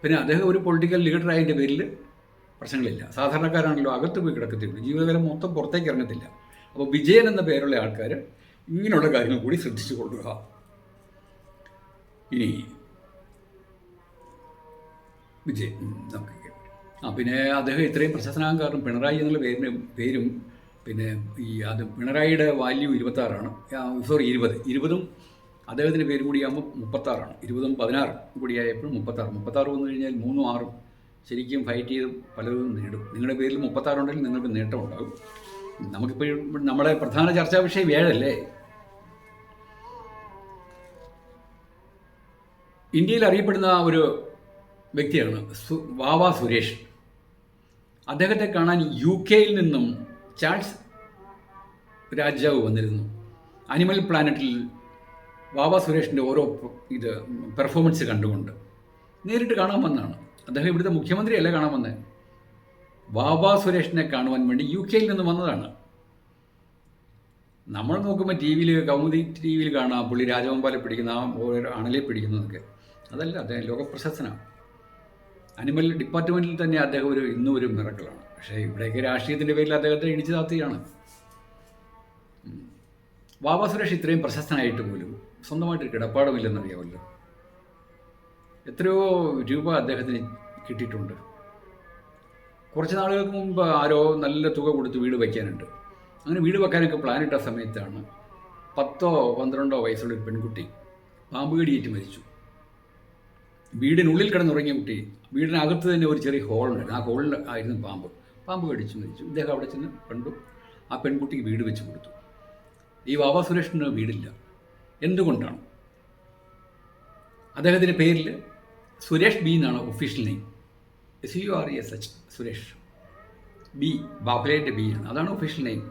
പിന്നെ അദ്ദേഹം ഒരു പൊളിറ്റിക്കൽ ലീഡറായതിൻ്റെ പേരിൽ പ്രശ്നങ്ങളില്ല. സാധാരണക്കാരാണല്ലോ അകത്ത് പോയി കിടക്കത്തുള്ളൂ, ജീവിതകാലം മൊത്തം പുറത്തേക്ക് ഇറങ്ങത്തില്ല. അപ്പോൾ വിജയൻ എന്ന പേരുള്ള ആൾക്കാർ ഇങ്ങനെയുള്ള കാര്യങ്ങൾ കൂടി ശ്രദ്ധിച്ചു കൊള്ളുക. ഇനി വിജയൻ നമുക്ക് പിന്നെ അദ്ദേഹം ഇത്രയും പ്രശസ്തനാകാൻ കാരണം പിണറായി എന്നുള്ള പേരും പിന്നെ പിണറായിയുടെ വാല്യൂ 26 സോറി 20 അദ്ദേഹത്തിൻ്റെ പേര് കൂടിയാകുമ്പോൾ 36. 20 16 കൂടിയായപ്പോൾ 36 വന്നു കഴിഞ്ഞാൽ 3 6 ശരിക്കും ഫൈറ്റ് ചെയ്ത് പലതും നേടും. നിങ്ങളുടെ പേരിൽ 36 ഉണ്ടെങ്കിൽ നിങ്ങൾക്ക് നേട്ടം ഉണ്ടാകും. നമുക്കിപ്പോൾ നമ്മുടെ പ്രധാന ചർച്ചാ വിഷയം 7 അല്ലേ? ഇന്ത്യയിൽ അറിയപ്പെടുന്ന ഒരു വ്യക്തിയാണ് വാവ സുരേഷ്. അദ്ദേഹത്തെ കാണാൻ UK നിന്നും ചാൾസ് രാജാവ് വന്നിരുന്നു. അനിമൽ പ്ലാനറ്റിൽ വാവ സുരേഷിൻ്റെ ഓരോ പെർഫോമൻസ് കണ്ടുകൊണ്ട് നേരിട്ട് കാണാൻ വന്നതാണ്. അദ്ദേഹം ഇവിടുത്തെ മുഖ്യമന്ത്രിയല്ല കാണാൻ വന്നത്, വാവ സുരേഷിനെ കാണുവാൻ വേണ്ടി UK നിന്ന് വന്നതാണ്. നമ്മൾ നോക്കുമ്പോൾ കൗമുദി ടി വിയിൽ കാണാം പുള്ളി രാജവമ്പാലെ പിടിക്കുന്ന ഓരോ അണലെ പിടിക്കുന്നതൊക്കെ. അതല്ല, അദ്ദേഹം ലോകപ്രശസ്തനാണ്. അനിമൽ ഡിപ്പാർട്ട്മെൻറ്റിൽ തന്നെ അദ്ദേഹം ഇന്നും ഒരു മിറക്കിളാണ്. പക്ഷേ ഇവിടെയൊക്കെ രാഷ്ട്രീയത്തിൻ്റെ പേരിൽ അദ്ദേഹത്തെ ഇടിച്ചു താത്തുകയാണ്. വാവ സുരേഷ് ഇത്രയും പ്രശസ്തനായിട്ട് പോലും സ്വന്തമായിട്ട് കിടപ്പാടമില്ലെന്നറിയാമല്ലോ. എത്രയോ രൂപ അദ്ദേഹത്തിന് കിട്ടിയിട്ടുണ്ട്. കുറച്ച് നാളുകൾക്ക് മുമ്പ് ആരോ നല്ല തുക കൊടുത്ത് വീട് വയ്ക്കാനുണ്ട്. അങ്ങനെ വീട് വെക്കാനൊക്കെ പ്ലാനിട്ട സമയത്താണ് 10-12 വയസ്സുള്ള ഒരു പെൺകുട്ടി പാമ്പ് കടിയേറ്റ് മരിച്ചു. വീടിനുള്ളിൽ കിടന്നുറങ്ങിയ കുട്ടി, വീടിനകത്ത് തന്നെ ഒരു ചെറിയ ഹോളുണ്ട്, ആ ഹോളിൽ ആയിരുന്നു പാമ്പ് കടിച്ച് മരിച്ചു. ഇദ്ദേഹം അവിടെ ചെന്ന് കണ്ടു, ആ പെൺകുട്ടിക്ക് വീട് വെച്ച് കൊടുത്തു. ഈ വാവ സുരേഷിന് വീടില്ല. എന്തുകൊണ്ടാണ്? അദ്ദേഹത്തിൻ്റെ പേരിൽ സുരേഷ് ബി എന്നാണ് official name. SURESH Suresh B, ബാപ്പലേൻ്റെ ബി ആണ്, അതാണ് ഒഫീഷ്യൽ നെയിം.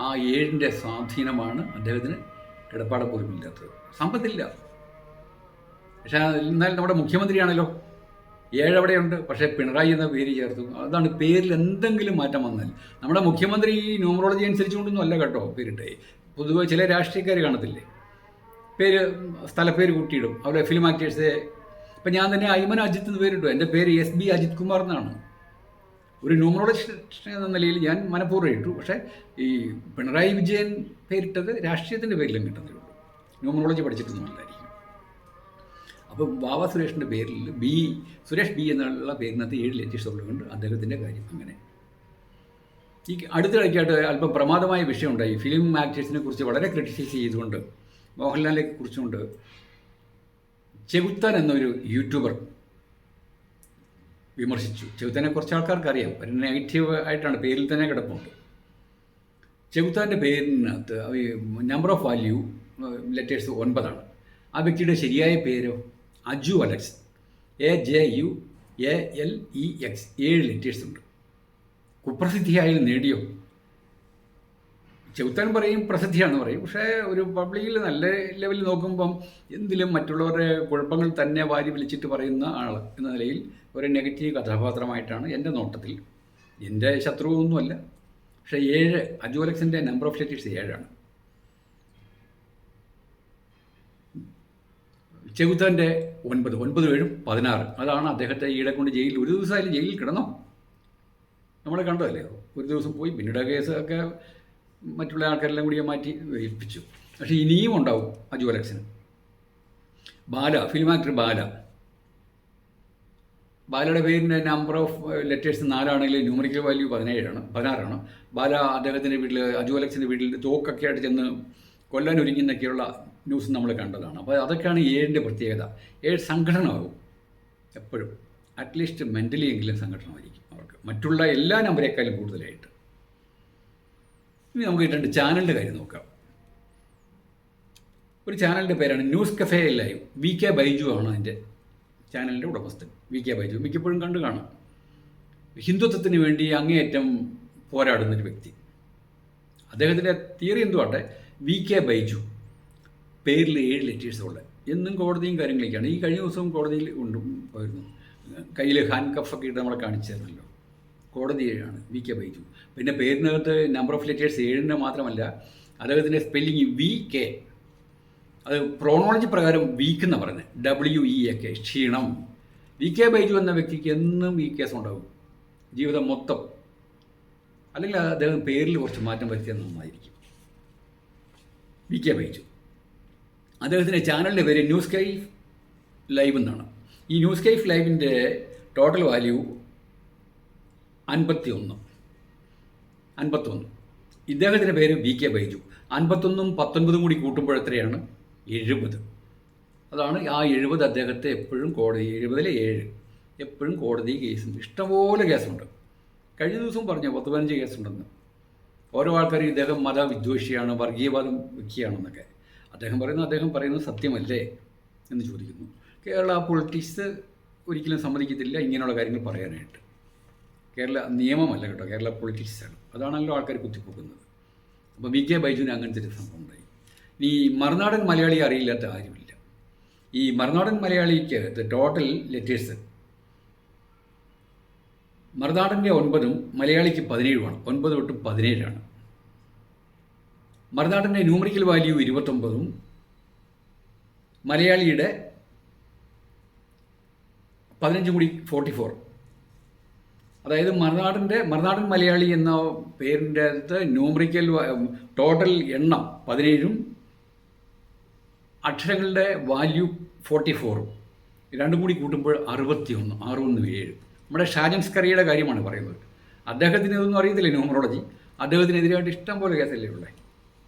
ആ 7ൻ്റെ സ്വാധീനമാണ് അദ്ദേഹത്തിന് കിടപ്പാടം പോലും ഇല്ലാത്തത്. സമ്പത്തില്ല, പക്ഷേ എന്നാൽ നമ്മുടെ മുഖ്യമന്ത്രിയാണല്ലോ. 7 അവിടെയുണ്ട്, പക്ഷേ പിണറായി എന്ന പേര് ചേർത്തു. അതാണ്, പേരിൽ എന്തെങ്കിലും മാറ്റം വന്നാൽ. നമ്മുടെ മുഖ്യമന്ത്രി ഈ ന്യൂമറോളജി അനുസരിച്ചുകൊണ്ടൊന്നും അല്ല കേട്ടോ പേരിട്ടേ. പൊതുവെ ചില രാഷ്ട്രീയക്കാർ കാണത്തില്ലേ, സ്ഥലപ്പേര് കൂട്ടിയിടും. അവിടെ ഫിലിം ആക്ടേഴ്സ്, ഇപ്പം ഞാൻ തന്നെ അയ്മൻ അജിത്ത് എന്ന് പേരിട്ടു. എൻ്റെ പേര് SB അജിത് കുമാർ എന്നാണ്. ഒരു ന്യൂമറോളജിസ്റ്റ് എന്ന നിലയിൽ ഞാൻ മനഃപൂർവ്വം ഇട്ടു. പക്ഷേ ഈ പിണറായി വിജയൻ പേരിട്ടത് രാഷ്ട്രീയത്തിൻ്റെ പേരിലും കിട്ടുന്നേ ഉള്ളൂ, ന്യൂമറോളജി പഠിച്ചിട്ടൊന്നും അല്ലായിരിക്കും. അപ്പം വാവ സുരേഷിൻ്റെ പേരിൽ സുരേഷ് ബി എന്നുള്ള പേരിനകത്ത് 7 ലെറ്റേഴ്സ് ഉള്ളതുകൊണ്ട് അദ്ദേഹത്തിൻ്റെ കാര്യം അങ്ങനെ. ഈ അടുത്തിടയ്ക്കായിട്ട് അല്പം പ്രമാദമായ വിഷയം ഉണ്ടായി. ഫിലിം ആക്ടേഴ്സിനെ കുറിച്ച് വളരെ ക്രിട്ടിസൈസ് ചെയ്തുകൊണ്ട്, മോഹൻലാലിനെ കുറിച്ചുകൊണ്ട് ചെകുത്താൻ എന്നൊരു യൂട്യൂബർ വിമർശിച്ചു. ചെകുത്താനെ കുറച്ച് ആൾക്കാർക്ക് അറിയാം, ഒരു നെഗറ്റീവ് ആയിട്ടാണ്, പേരിൽ തന്നെ കിടപ്പുണ്ട്. ചെകുത്താൻ്റെ പേരിനകത്ത് നമ്പർ ഓഫ് വാല്യൂ ലെറ്റേഴ്സ് 9 ആണ്. ആ വ്യക്തിയുടെ ശരിയായ പേരോ അജു അലക്സ്, AJUALEX, 7 ലെറ്റേഴ്സ് ഉണ്ട്. കുപ്രസിദ്ധിയായാലും നേടിയോ? ചെകുത്താൻ പറയും പ്രസിദ്ധിയാണെന്ന് പറയും, പക്ഷേ ഒരു പബ്ലിക്കിൽ നല്ല ലെവലിൽ നോക്കുമ്പം എന്തിലും മറ്റുള്ളവരുടെ കുഴപ്പങ്ങൾ തന്നെ വാരി വിളിച്ചിട്ട് പറയുന്ന ആൾ എന്ന നിലയിൽ ഒരു നെഗറ്റീവ് കഥാപാത്രമായിട്ടാണ് എൻ്റെ നോട്ടത്തിൽ. എൻ്റെ ശത്രുവൊന്നുമല്ല, പക്ഷേ 7 അജു അലക്സിൻ്റെ നമ്പർ ഓഫ് ലെറ്റേഴ്സ് 7 ആണ്. ചെകുത്താൻ്റെ 9, 9 7 16. അതാണ് അദ്ദേഹത്തെ ഈയിടെ കൊണ്ട് ജയിലിൽ, ഒരു ദിവസമായാലും ജയിലിൽ കിടന്നോ? നമ്മൾ കണ്ടതല്ലേ, ഒരു ദിവസം പോയി, പിന്നീട് കേസ് ഒക്കെ മറ്റുള്ള ആൾക്കാരെല്ലാം കൂടി മാറ്റി ഏൽപ്പിച്ചു. പക്ഷേ ഇനിയും ഉണ്ടാവും അജു അലക്സിന്. ഫിലിം ആക്ടർ ബാലയുടെ പേരിൻ്റെ number of letters 4 numerical value 16ആണ്. അദ്ദേഹത്തിൻ്റെ വീട്ടിൽ, അജു അലക്സിൻ്റെ വീട്ടിൽ തോക്കൊക്കെ ആയിട്ട് ചെന്ന് കൊല്ലാൻ ഒരുങ്ങുന്നൊക്കെയുള്ള ന്യൂസ് നമ്മൾ കണ്ടതാണ്. അപ്പോൾ അതൊക്കെയാണ് 7ൻ്റെ പ്രത്യേകത. 7 സംഘടനമാകും എപ്പോഴും, അറ്റ്ലീസ്റ്റ് മെൻ്റലി എങ്കിലും സംഘടനമായിരിക്കും അവർക്ക്, മറ്റുള്ള എല്ലാ നമ്പരേക്കാളും കൂടുതലായിട്ട്. ഇനി നമുക്ക് 2 ചാനലിൻ്റെ കാര്യം നോക്കാം. ഒരു ചാനലിൻ്റെ പേരാണ് news cafe live. VK Baiju ആണ് അതിൻ്റെ ചാനലിൻ്റെ ഉടമസ്ഥൻ. VK ബൈജു മിക്കപ്പോഴും കണ്ടു കാണും. ഹിന്ദുത്വത്തിന് വേണ്ടി അങ്ങേയറ്റം പോരാടുന്നൊരു വ്യക്തി. അദ്ദേഹത്തിൻ്റെ തിയറി എന്തുവാട്ടെ, VK ബൈജു പേരിൽ 7 ലെറ്റേഴ്സുള്ള, എന്നും കോടതിയും കാര്യങ്ങളൊക്കെയാണ്. ഈ കഴിഞ്ഞ ദിവസവും കോടതിയിൽ പോയിരുന്നു. കയ്യിൽ ഹാൻഡ് കഫൊക്കെ ഇട്ട് നമ്മളെ കാണിച്ചു തരുന്നല്ലോ. കോടതി 7ആണ് VK ബൈജു. പിന്നെ പേരിനകത്ത് നമ്പർ ഓഫ് ലെറ്റേഴ്സ് 7 മാത്രമല്ല, അദ്ദേഹത്തിൻ്റെ സ്പെല്ലിങ് VK, അത് പ്രോണോളജി പ്രകാരം വീക്ക് എന്നാണ് പറയുന്നത്, WEAK, ക്ഷീണം. VK ബൈജു എന്ന വ്യക്തിക്ക് എന്നും ഈ കേസ് ഉണ്ടാകും ജീവിതം മൊത്തം. അല്ലെങ്കിൽ അദ്ദേഹം പേരിൽ കുറച്ച് മാറ്റം വരുത്തിയാൽ നന്നായിരിക്കും. VK ബൈജു. അദ്ദേഹത്തിൻ്റെ ചാനലിൻ്റെ പേര് ന്യൂസ് കൈഫ് ലൈവ് എന്നാണ്. ഈ ന്യൂസ് കൈഫ് ലൈവിൻ്റെ ടോട്ടൽ വാല്യൂ 51. ഇദ്ദേഹത്തിൻ്റെ പേര് VK ബൈജു. 51ഉം 19ഉം കൂടി കൂട്ടുമ്പോൾ എത്രയാണ്? 70. അതാണ് ആ 70 അദ്ദേഹത്തെ എപ്പോഴും കോടതി, 70-ലെ 7 എപ്പോഴും കോടതി കേസുണ്ട്. ഇഷ്ടംപോലെ കേസുണ്ട്. കഴിഞ്ഞ ദിവസം പറഞ്ഞു 10-15 കേസുണ്ടെന്ന്. ഓരോ ആൾക്കാരും ഇദ്ദേഹം മതവിദ്വേഷിയാണ്, വർഗീയവാദം വയ്ക്കുകയാണെന്നൊക്കെ. അദ്ദേഹം പറയുന്നത് സത്യമല്ലേ എന്ന് ചോദിക്കുന്നു. കേരള പൊളിറ്റിക്സ് ഒരിക്കലും സമ്മതിക്കത്തില്ല ഇങ്ങനെയുള്ള കാര്യങ്ങൾ പറയാനായിട്ട്. കേരള നിയമമല്ല കേട്ടോ, കേരള പൊളിറ്റിക്സാണ്. അതാണല്ലോ ആൾക്കാർ കുത്തിപ്പോക്കുന്നത്. അപ്പോൾ VK ബൈജുവിന് അങ്ങനത്തെ ഒരു സംഭവം ഉണ്ടായി. ഈ മറുനാടൻ മലയാളി അറിയില്ലാത്ത ആരുമില്ല. ഈ മറുനാടൻ മലയാളിക്ക് ടോട്ടൽ ലെറ്റേഴ്സ് മറുനാടൻ്റെ 9ഉം മലയാളിക്ക് 17ഉമാണ്. 9 തൊട്ട് 17ആണ്. മറുനാടൻ്റെ ന്യൂമറിക്കൽ വാല്യൂ 29ഉം മലയാളിയുടെ 15 കൂടി 44. അതായത് മറുനാടൻ മലയാളി എന്ന പേരിൻ്റെ അകത്ത് ന്യൂമറിക്കൽ ടോട്ടൽ എണ്ണം 17ഉം അക്ഷരങ്ങളുടെ വാല്യൂ 44ഉം രണ്ടും കൂടി കൂട്ടുമ്പോൾ 61, 6-1-7. നമ്മുടെ ഷാജൻ സ്കറിയുടെ കാര്യമാണ് പറയുന്നത്. അദ്ദേഹത്തിന് ഇതൊന്നും അറിയത്തില്ല ന്യൂമറോളജി. അദ്ദേഹത്തിനെതിരായിട്ട് ഇഷ്ടം പോലെ കേസല്ലേ ഉള്ളത്.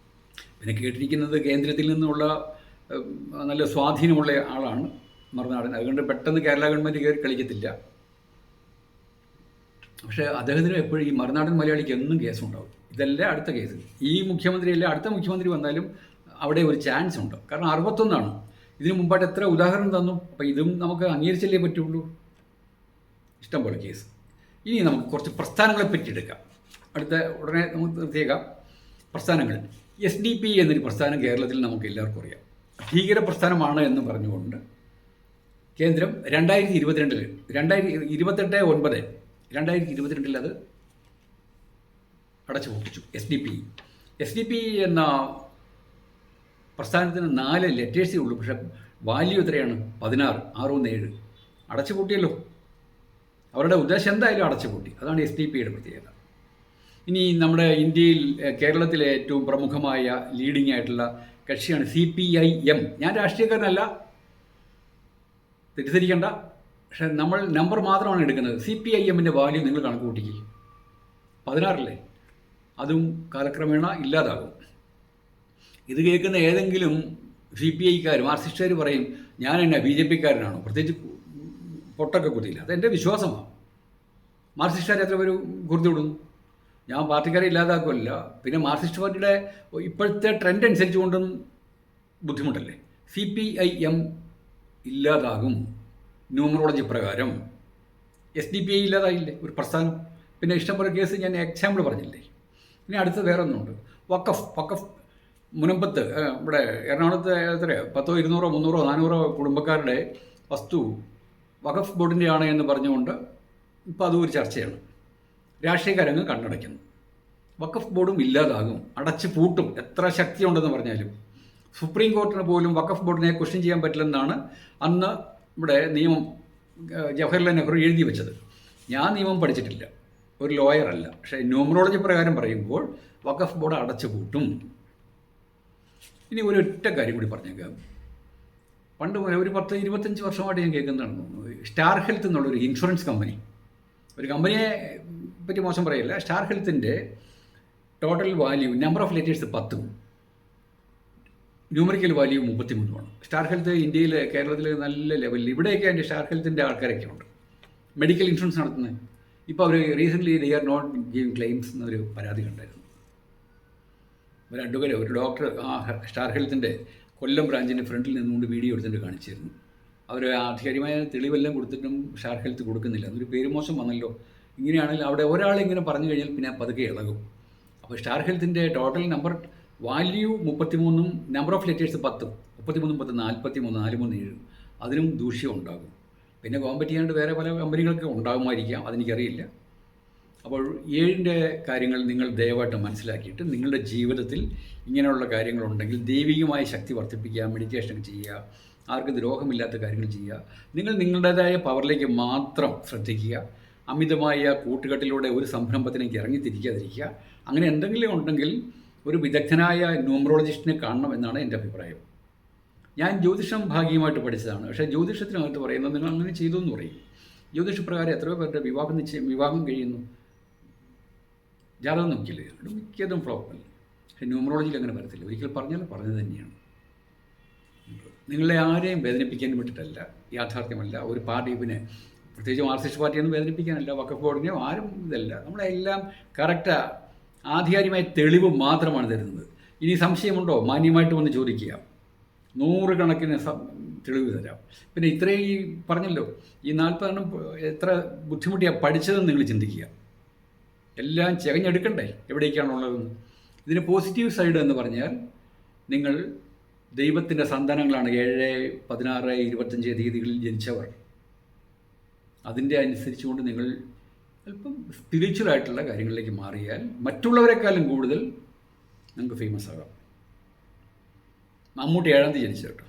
പിന്നെ കേട്ടിരിക്കുന്നത് കേന്ദ്രത്തിൽ നിന്നുള്ള നല്ല സ്വാധീനമുള്ള ആളാണ് മറുനാടൻ. അതുകൊണ്ട് പെട്ടെന്ന് കേരള ഗവൺമെൻറ് കയറി കളിക്കത്തില്ല. പക്ഷേ അദ്ദേഹത്തിന് എപ്പോഴും ഈ മറുനാടൻ മലയാളിക്ക് എന്നും കേസുണ്ടാവും. ഇതല്ല അടുത്ത കേസ്. ഈ മുഖ്യമന്ത്രിയല്ല, അടുത്ത മുഖ്യമന്ത്രി വന്നാലും അവിടെ ഒരു ചാൻസ് ഉണ്ട്. കാരണം 61ആണ്. ഇതിനു മുമ്പായിട്ട് എത്ര ഉദാഹരണം തന്നു. അപ്പോൾ ഇതും നമുക്ക് അംഗീകരിച്ചല്ലേ പറ്റുള്ളൂ. ഇഷ്ടം പോലെ കേസ്. ഇനി നമുക്ക് കുറച്ച് പ്രസ്ഥാനങ്ങളെ പറ്റി എടുക്കാം. ഉടനെ നമുക്ക് നിർത്തിയേക്കാം. പ്രസ്ഥാനങ്ങൾ. SDP എന്നൊരു പ്രസ്ഥാനം കേരളത്തിൽ നമുക്ക് എല്ലാവർക്കും അറിയാം. ഭീകര പ്രസ്ഥാനമാണ് എന്ന് പറഞ്ഞുകൊണ്ട് കേന്ദ്രം 2022 അത് അടച്ചു പൊട്ടിച്ചു. SDP എന്ന പ്രസ്ഥാനത്തിന് 4 ലെറ്റേഴ്സേ ഉള്ളൂ. പക്ഷേ വാല്യൂ എത്രയാണ്? 16, 6-1-7. അടച്ചു പൂട്ടിയല്ലോ. അവരുടെ ഉദ്ദേശം എന്തായാലും അടച്ചു പൂട്ടി. അതാണ് SDP-യുടെ പ്രത്യേകത. ഇനി നമ്മുടെ ഇന്ത്യയിൽ, കേരളത്തിലെ ഏറ്റവും പ്രമുഖമായ ലീഡിംഗ് ആയിട്ടുള്ള കക്ഷിയാണ് CPIM. ഞാൻ രാഷ്ട്രീയക്കാരനല്ല, തെറ്റിദ്ധരിക്കേണ്ട. പക്ഷേ നമ്മൾ നമ്പർ മാത്രമാണ് എടുക്കുന്നത്. CPIM-ൻ്റെ വാല്യൂ നിങ്ങൾ കണക്ക് കൂട്ടിക്കുക. 16 അതും കാലക്രമേണ ഇല്ലാതാകും. ഇത് കേൾക്കുന്ന ഏതെങ്കിലും CPI-ക്കാർ, മാർക്സിസ്റ്റുകാർ പറയും ഞാൻ എന്നാ BJP-ക്കാരനാണോ? പ്രത്യേകിച്ച് പൊട്ടൊക്കെ കുത്തിയില്ല. അതെൻ്റെ വിശ്വാസമാണ്. മാർക്സിസ്റ്റുകാർ എത്ര പേര് കുറുതി വിടുന്നു? ഞാൻ പാർട്ടിക്കാരെ ഇല്ലാതാക്കുമല്ല. പിന്നെ മാർക്സിസ്റ്റ് പാർട്ടിയുടെ ഇപ്പോഴത്തെ ട്രെൻഡ് അനുസരിച്ച് കൊണ്ടും ബുദ്ധിമുട്ടല്ലേ. CPIM ഇല്ലാതാകും ന്യൂമറോളജി പ്രകാരം. SDP ഇല്ലാതായില്ലേ ഒരു പ്രസ്ഥാനം. പിന്നെ ഇഷ്ടംപോലെ കേസ് ഞാൻ എക്സാമ്പിൾ പറഞ്ഞില്ലേ. ഇനി അടുത്ത് വേറെ ഒന്നുണ്ട്. വഖഫ് മുനമ്പത്ത്, ഇവിടെ എറണാകുളത്ത് എത്രയോ 100, 200, 300, 400 കുടുംബക്കാരുടെ വസ്തു വഖഫ് ബോർഡിൻ്റെ ആണ് എന്ന് പറഞ്ഞുകൊണ്ട് ഇപ്പോൾ അതും ഒരു ചർച്ചയാണ്. രാഷ്ട്രീയക്കാരങ്ങ് കണ്ണടയ്ക്കുന്നു. വഖഫ് ബോർഡും ഇല്ലാതാകും, അടച്ചു പൂട്ടും. എത്ര ശക്തിയുണ്ടെന്ന് പറഞ്ഞാലും സുപ്രീം കോർട്ടിന് പോലും വഖഫ് ബോർഡിനെ ക്വസ്റ്റ്യൻ ചെയ്യാൻ പറ്റില്ലെന്നാണ് അന്ന് ഇവിടെ നിയമം ജവഹർലാൽ നെഹ്റു എഴുതി വെച്ചത്. ഞാൻ നിയമം പഠിച്ചിട്ടില്ല, ഒരു ലോയറല്ല. പക്ഷേ ന്യൂമറോളജി പ്രകാരം പറയുമ്പോൾ വഖഫ് ബോർഡ് അടച്ചു പൂട്ടും. ഇനി ഒരൊറ്റ കാര്യം കൂടി പറഞ്ഞേക്കാം. പണ്ട് ഒരു 10-25 വർഷമായിട്ട് ഞാൻ കേൾക്കുന്നതാണ്. സ്റ്റാർ ഹെൽത്ത് എന്നുള്ളൊരു ഇൻഷുറൻസ് കമ്പനി, ഒരു കമ്പനിയെ പറ്റി മോശം പറയില്ല. സ്റ്റാർ ഹെൽത്തിൻ്റെ total value, number of letters 10, numerical value 33. Star health ഇന്ത്യയിൽ, കേരളത്തിൽ നല്ല ലെവലിൽ, ഇവിടെയൊക്കെ അതിൻ്റെ സ്റ്റാർ ഹെൽത്തിൻ്റെ ആൾക്കാരൊക്കെ ഉണ്ട് മെഡിക്കൽ ഇൻഷുറൻസ് നടത്തുന്നത്. ഇപ്പോൾ അവർ recently they are not giving claims എന്നൊരു പരാതി കണ്ടായിരുന്നു. ഒരു ഡോക്ടർ ആ സ്റ്റാർ ഹെൽത്തിൻ്റെ കൊല്ലം ബ്രാഞ്ചിൻ്റെ ഫ്രണ്ടിൽ നിന്നുകൊണ്ട് വീഡിയോ എടുത്തിട്ട് കാണിച്ചിരുന്നു. അവർ ആധികാരികമായ തെളിവെല്ലാം കൊടുത്തിട്ടും സ്റ്റാർ ഹെൽത്ത് കൊടുക്കുന്നില്ല. എന്നൊരു പേര് മോശം വന്നല്ലോ. ഇങ്ങനെയാണെങ്കിൽ അവിടെ ഒരാളിങ്ങനെ പറഞ്ഞു കഴിഞ്ഞാൽ പിന്നെ പതുക്കെ ഇളകും. അപ്പോൾ സ്റ്റാർ ഹെൽത്തിൻ്റെ total number value 33, number of letters 10, 33, 10, 43, 437, അതിനും ദൂഷ്യം ഉണ്ടാകും. പിന്നെ കോമ്പറ്റ് ചെയ്യാണ്ട് വേറെ പല കമ്പനികൾക്ക് ഉണ്ടാകുമായിരിക്കാം, അതെനിക്കറിയില്ല. അപ്പോൾ 7ൻ്റെ കാര്യങ്ങൾ നിങ്ങൾ ദയവായിട്ട് മനസ്സിലാക്കിയിട്ട് നിങ്ങളുടെ ജീവിതത്തിൽ ഇങ്ങനെയുള്ള കാര്യങ്ങളുണ്ടെങ്കിൽ ദൈവികമായ ശക്തി വർദ്ധിപ്പിക്കുക, മെഡിറ്റേഷൻ ചെയ്യുക, ആർക്കും ദ്രോഹമില്ലാത്ത കാര്യങ്ങൾ ചെയ്യുക. നിങ്ങൾ നിങ്ങളുടേതായ പവറിലേക്ക് മാത്രം ശ്രദ്ധിക്കുക. അമിതമായ കൂട്ടുകെട്ടിലൂടെ ഒരു സംരംഭത്തിലേക്ക് ഇറങ്ങിത്തിരിക്കാതിരിക്കുക. അങ്ങനെ എന്തെങ്കിലും ഉണ്ടെങ്കിൽ ഒരു വിദഗ്ധനായ ന്യൂമറോളജിസ്റ്റിനെ കാണണം എന്നാണ് എൻ്റെ അഭിപ്രായം. ഞാൻ ജ്യോതിഷം ഭാഗികമായിട്ട് പഠിച്ചതാണ്. പക്ഷേ ജ്യോതിഷത്തിനകത്ത് പറയുന്നത് നിങ്ങൾ അങ്ങനെ ചെയ്തു എന്ന് പറയും. ജ്യോതിഷപ്രകാരം എത്രയോ പേരുടെ വിവാഹം കഴിയുന്നു. ജാതകം നോക്കിയില്ലേ, മിക്കതും ഫ്ലോപ്പല്ല. പക്ഷേ ന്യൂമറോളജിയിൽ അങ്ങനെ വരത്തില്ല. ഒരിക്കൽ പറഞ്ഞാൽ പറഞ്ഞത് തന്നെയാണ്. നിങ്ങളെ ആരെയും വേദനിപ്പിക്കാൻ വേണ്ടിയിട്ടല്ല, യാഥാർത്ഥ്യമല്ല. ഒരു പാർട്ടി, പിന്നെ പ്രത്യേകിച്ച് മാർക്സിസ്റ്റ് പാർട്ടിയൊന്നും വേദനിപ്പിക്കാനല്ല, വഖഫ് ബോർഡിനെയോ ആരും ഇതല്ല. നമ്മളെല്ലാം കറക്റ്റ് ആധികാരികമായ തെളിവ് മാത്രമാണ് തരുന്നത്. ഇനി സംശയമുണ്ടോ, മാന്യമായിട്ട് വന്ന് ചോദിക്കുക. 100 കണക്കിന് തെളിവ് തരാം. പിന്നെ ഇത്രയും പറഞ്ഞല്ലോ, ഈ 40 എണ്ണം എത്ര ബുദ്ധിമുട്ടിയാണ് പഠിച്ചതെന്ന് നിങ്ങൾ ചിന്തിക്കുക. എല്ലാം ചകഞ്ഞെടുക്കണ്ടേ എവിടേക്കാണുള്ളതെന്ന്. ഇതിന് പോസിറ്റീവ് സൈഡ് എന്ന് പറഞ്ഞാൽ നിങ്ങൾ ദൈവത്തിൻ്റെ സന്താനങ്ങളാണ്. 7, 16, 25 തീയതികളിൽ ജനിച്ചവർ. അതിൻ്റെ അനുസരിച്ചുകൊണ്ട് നിങ്ങൾ അല്പം സ്പിരിച്വലായിട്ടുള്ള കാര്യങ്ങളിലേക്ക് മാറിയാൽ മറ്റുള്ളവരെക്കാളും കൂടുതൽ നിങ്ങൾക്ക് ഫേമസ് ആകാം. മമ്മൂട്ടി 7-ാം തീയതി ജനിച്ചു കേട്ടോ,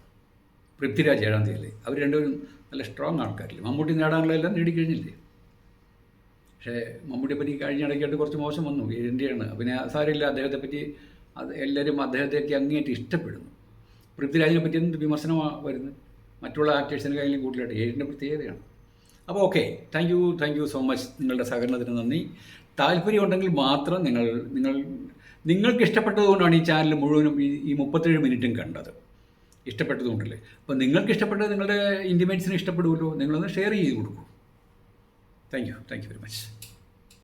പൃഥ്വിരാജ് 7-ാം തീയതിയല്ലേ. അവർ രണ്ടുപേരും നല്ല സ്ട്രോങ് ആൾക്കാരില്ലേ. മമ്മൂട്ടി നേടാനുള്ളതെല്ലാം നേടിക്കഴിഞ്ഞില്ലേ. പക്ഷേ മമ്മൂട്ടിയെ പറ്റി കഴിഞ്ഞ ഇടയ്ക്കായിട്ട് കുറച്ച് മോശം വന്നു, ഇന്ത്യയാണ്. പിന്നെ സാരമില്ല, അദ്ദേഹത്തെ പറ്റി എല്ലാവരും അദ്ദേഹത്തെയൊക്കെ അങ്ങേയറ്റ് ഇഷ്ടപ്പെടുന്നു. പൃഥ്വിരാജിനെ പറ്റി എന്ത് വിമർശനമാണ് വരുന്നത്, മറ്റുള്ള ആക്ടേഴ്സിനെ കഴിഞ്ഞാലും കൂടുതലായിട്ട്. 7ൻ്റെ പ്രത്യേകതയാണ്. അപ്പോൾ okay, thank you so much. നിങ്ങളുടെ സഹകരണത്തിന് നന്ദി. താല്പര്യമുണ്ടെങ്കിൽ മാത്രം നിങ്ങൾക്ക് ഇഷ്ടപ്പെട്ടതുകൊണ്ടാണ് ഈ ചാനൽ മുഴുവനും ഈ 37 മിനിറ്റും കണ്ടത്. ഇഷ്ടപ്പെട്ടതുകൊണ്ടല്ലേ. അപ്പോൾ നിങ്ങൾക്ക് ഇഷ്ടപ്പെട്ടത് നിങ്ങളുടെ ഇൻറ്റിമേറ്റ്സിന് ഇഷ്ടപ്പെടുമല്ലോ, നിങ്ങളൊന്ന് ഷെയർ ചെയ്ത് കൊടുക്കൂ. Thank you very much.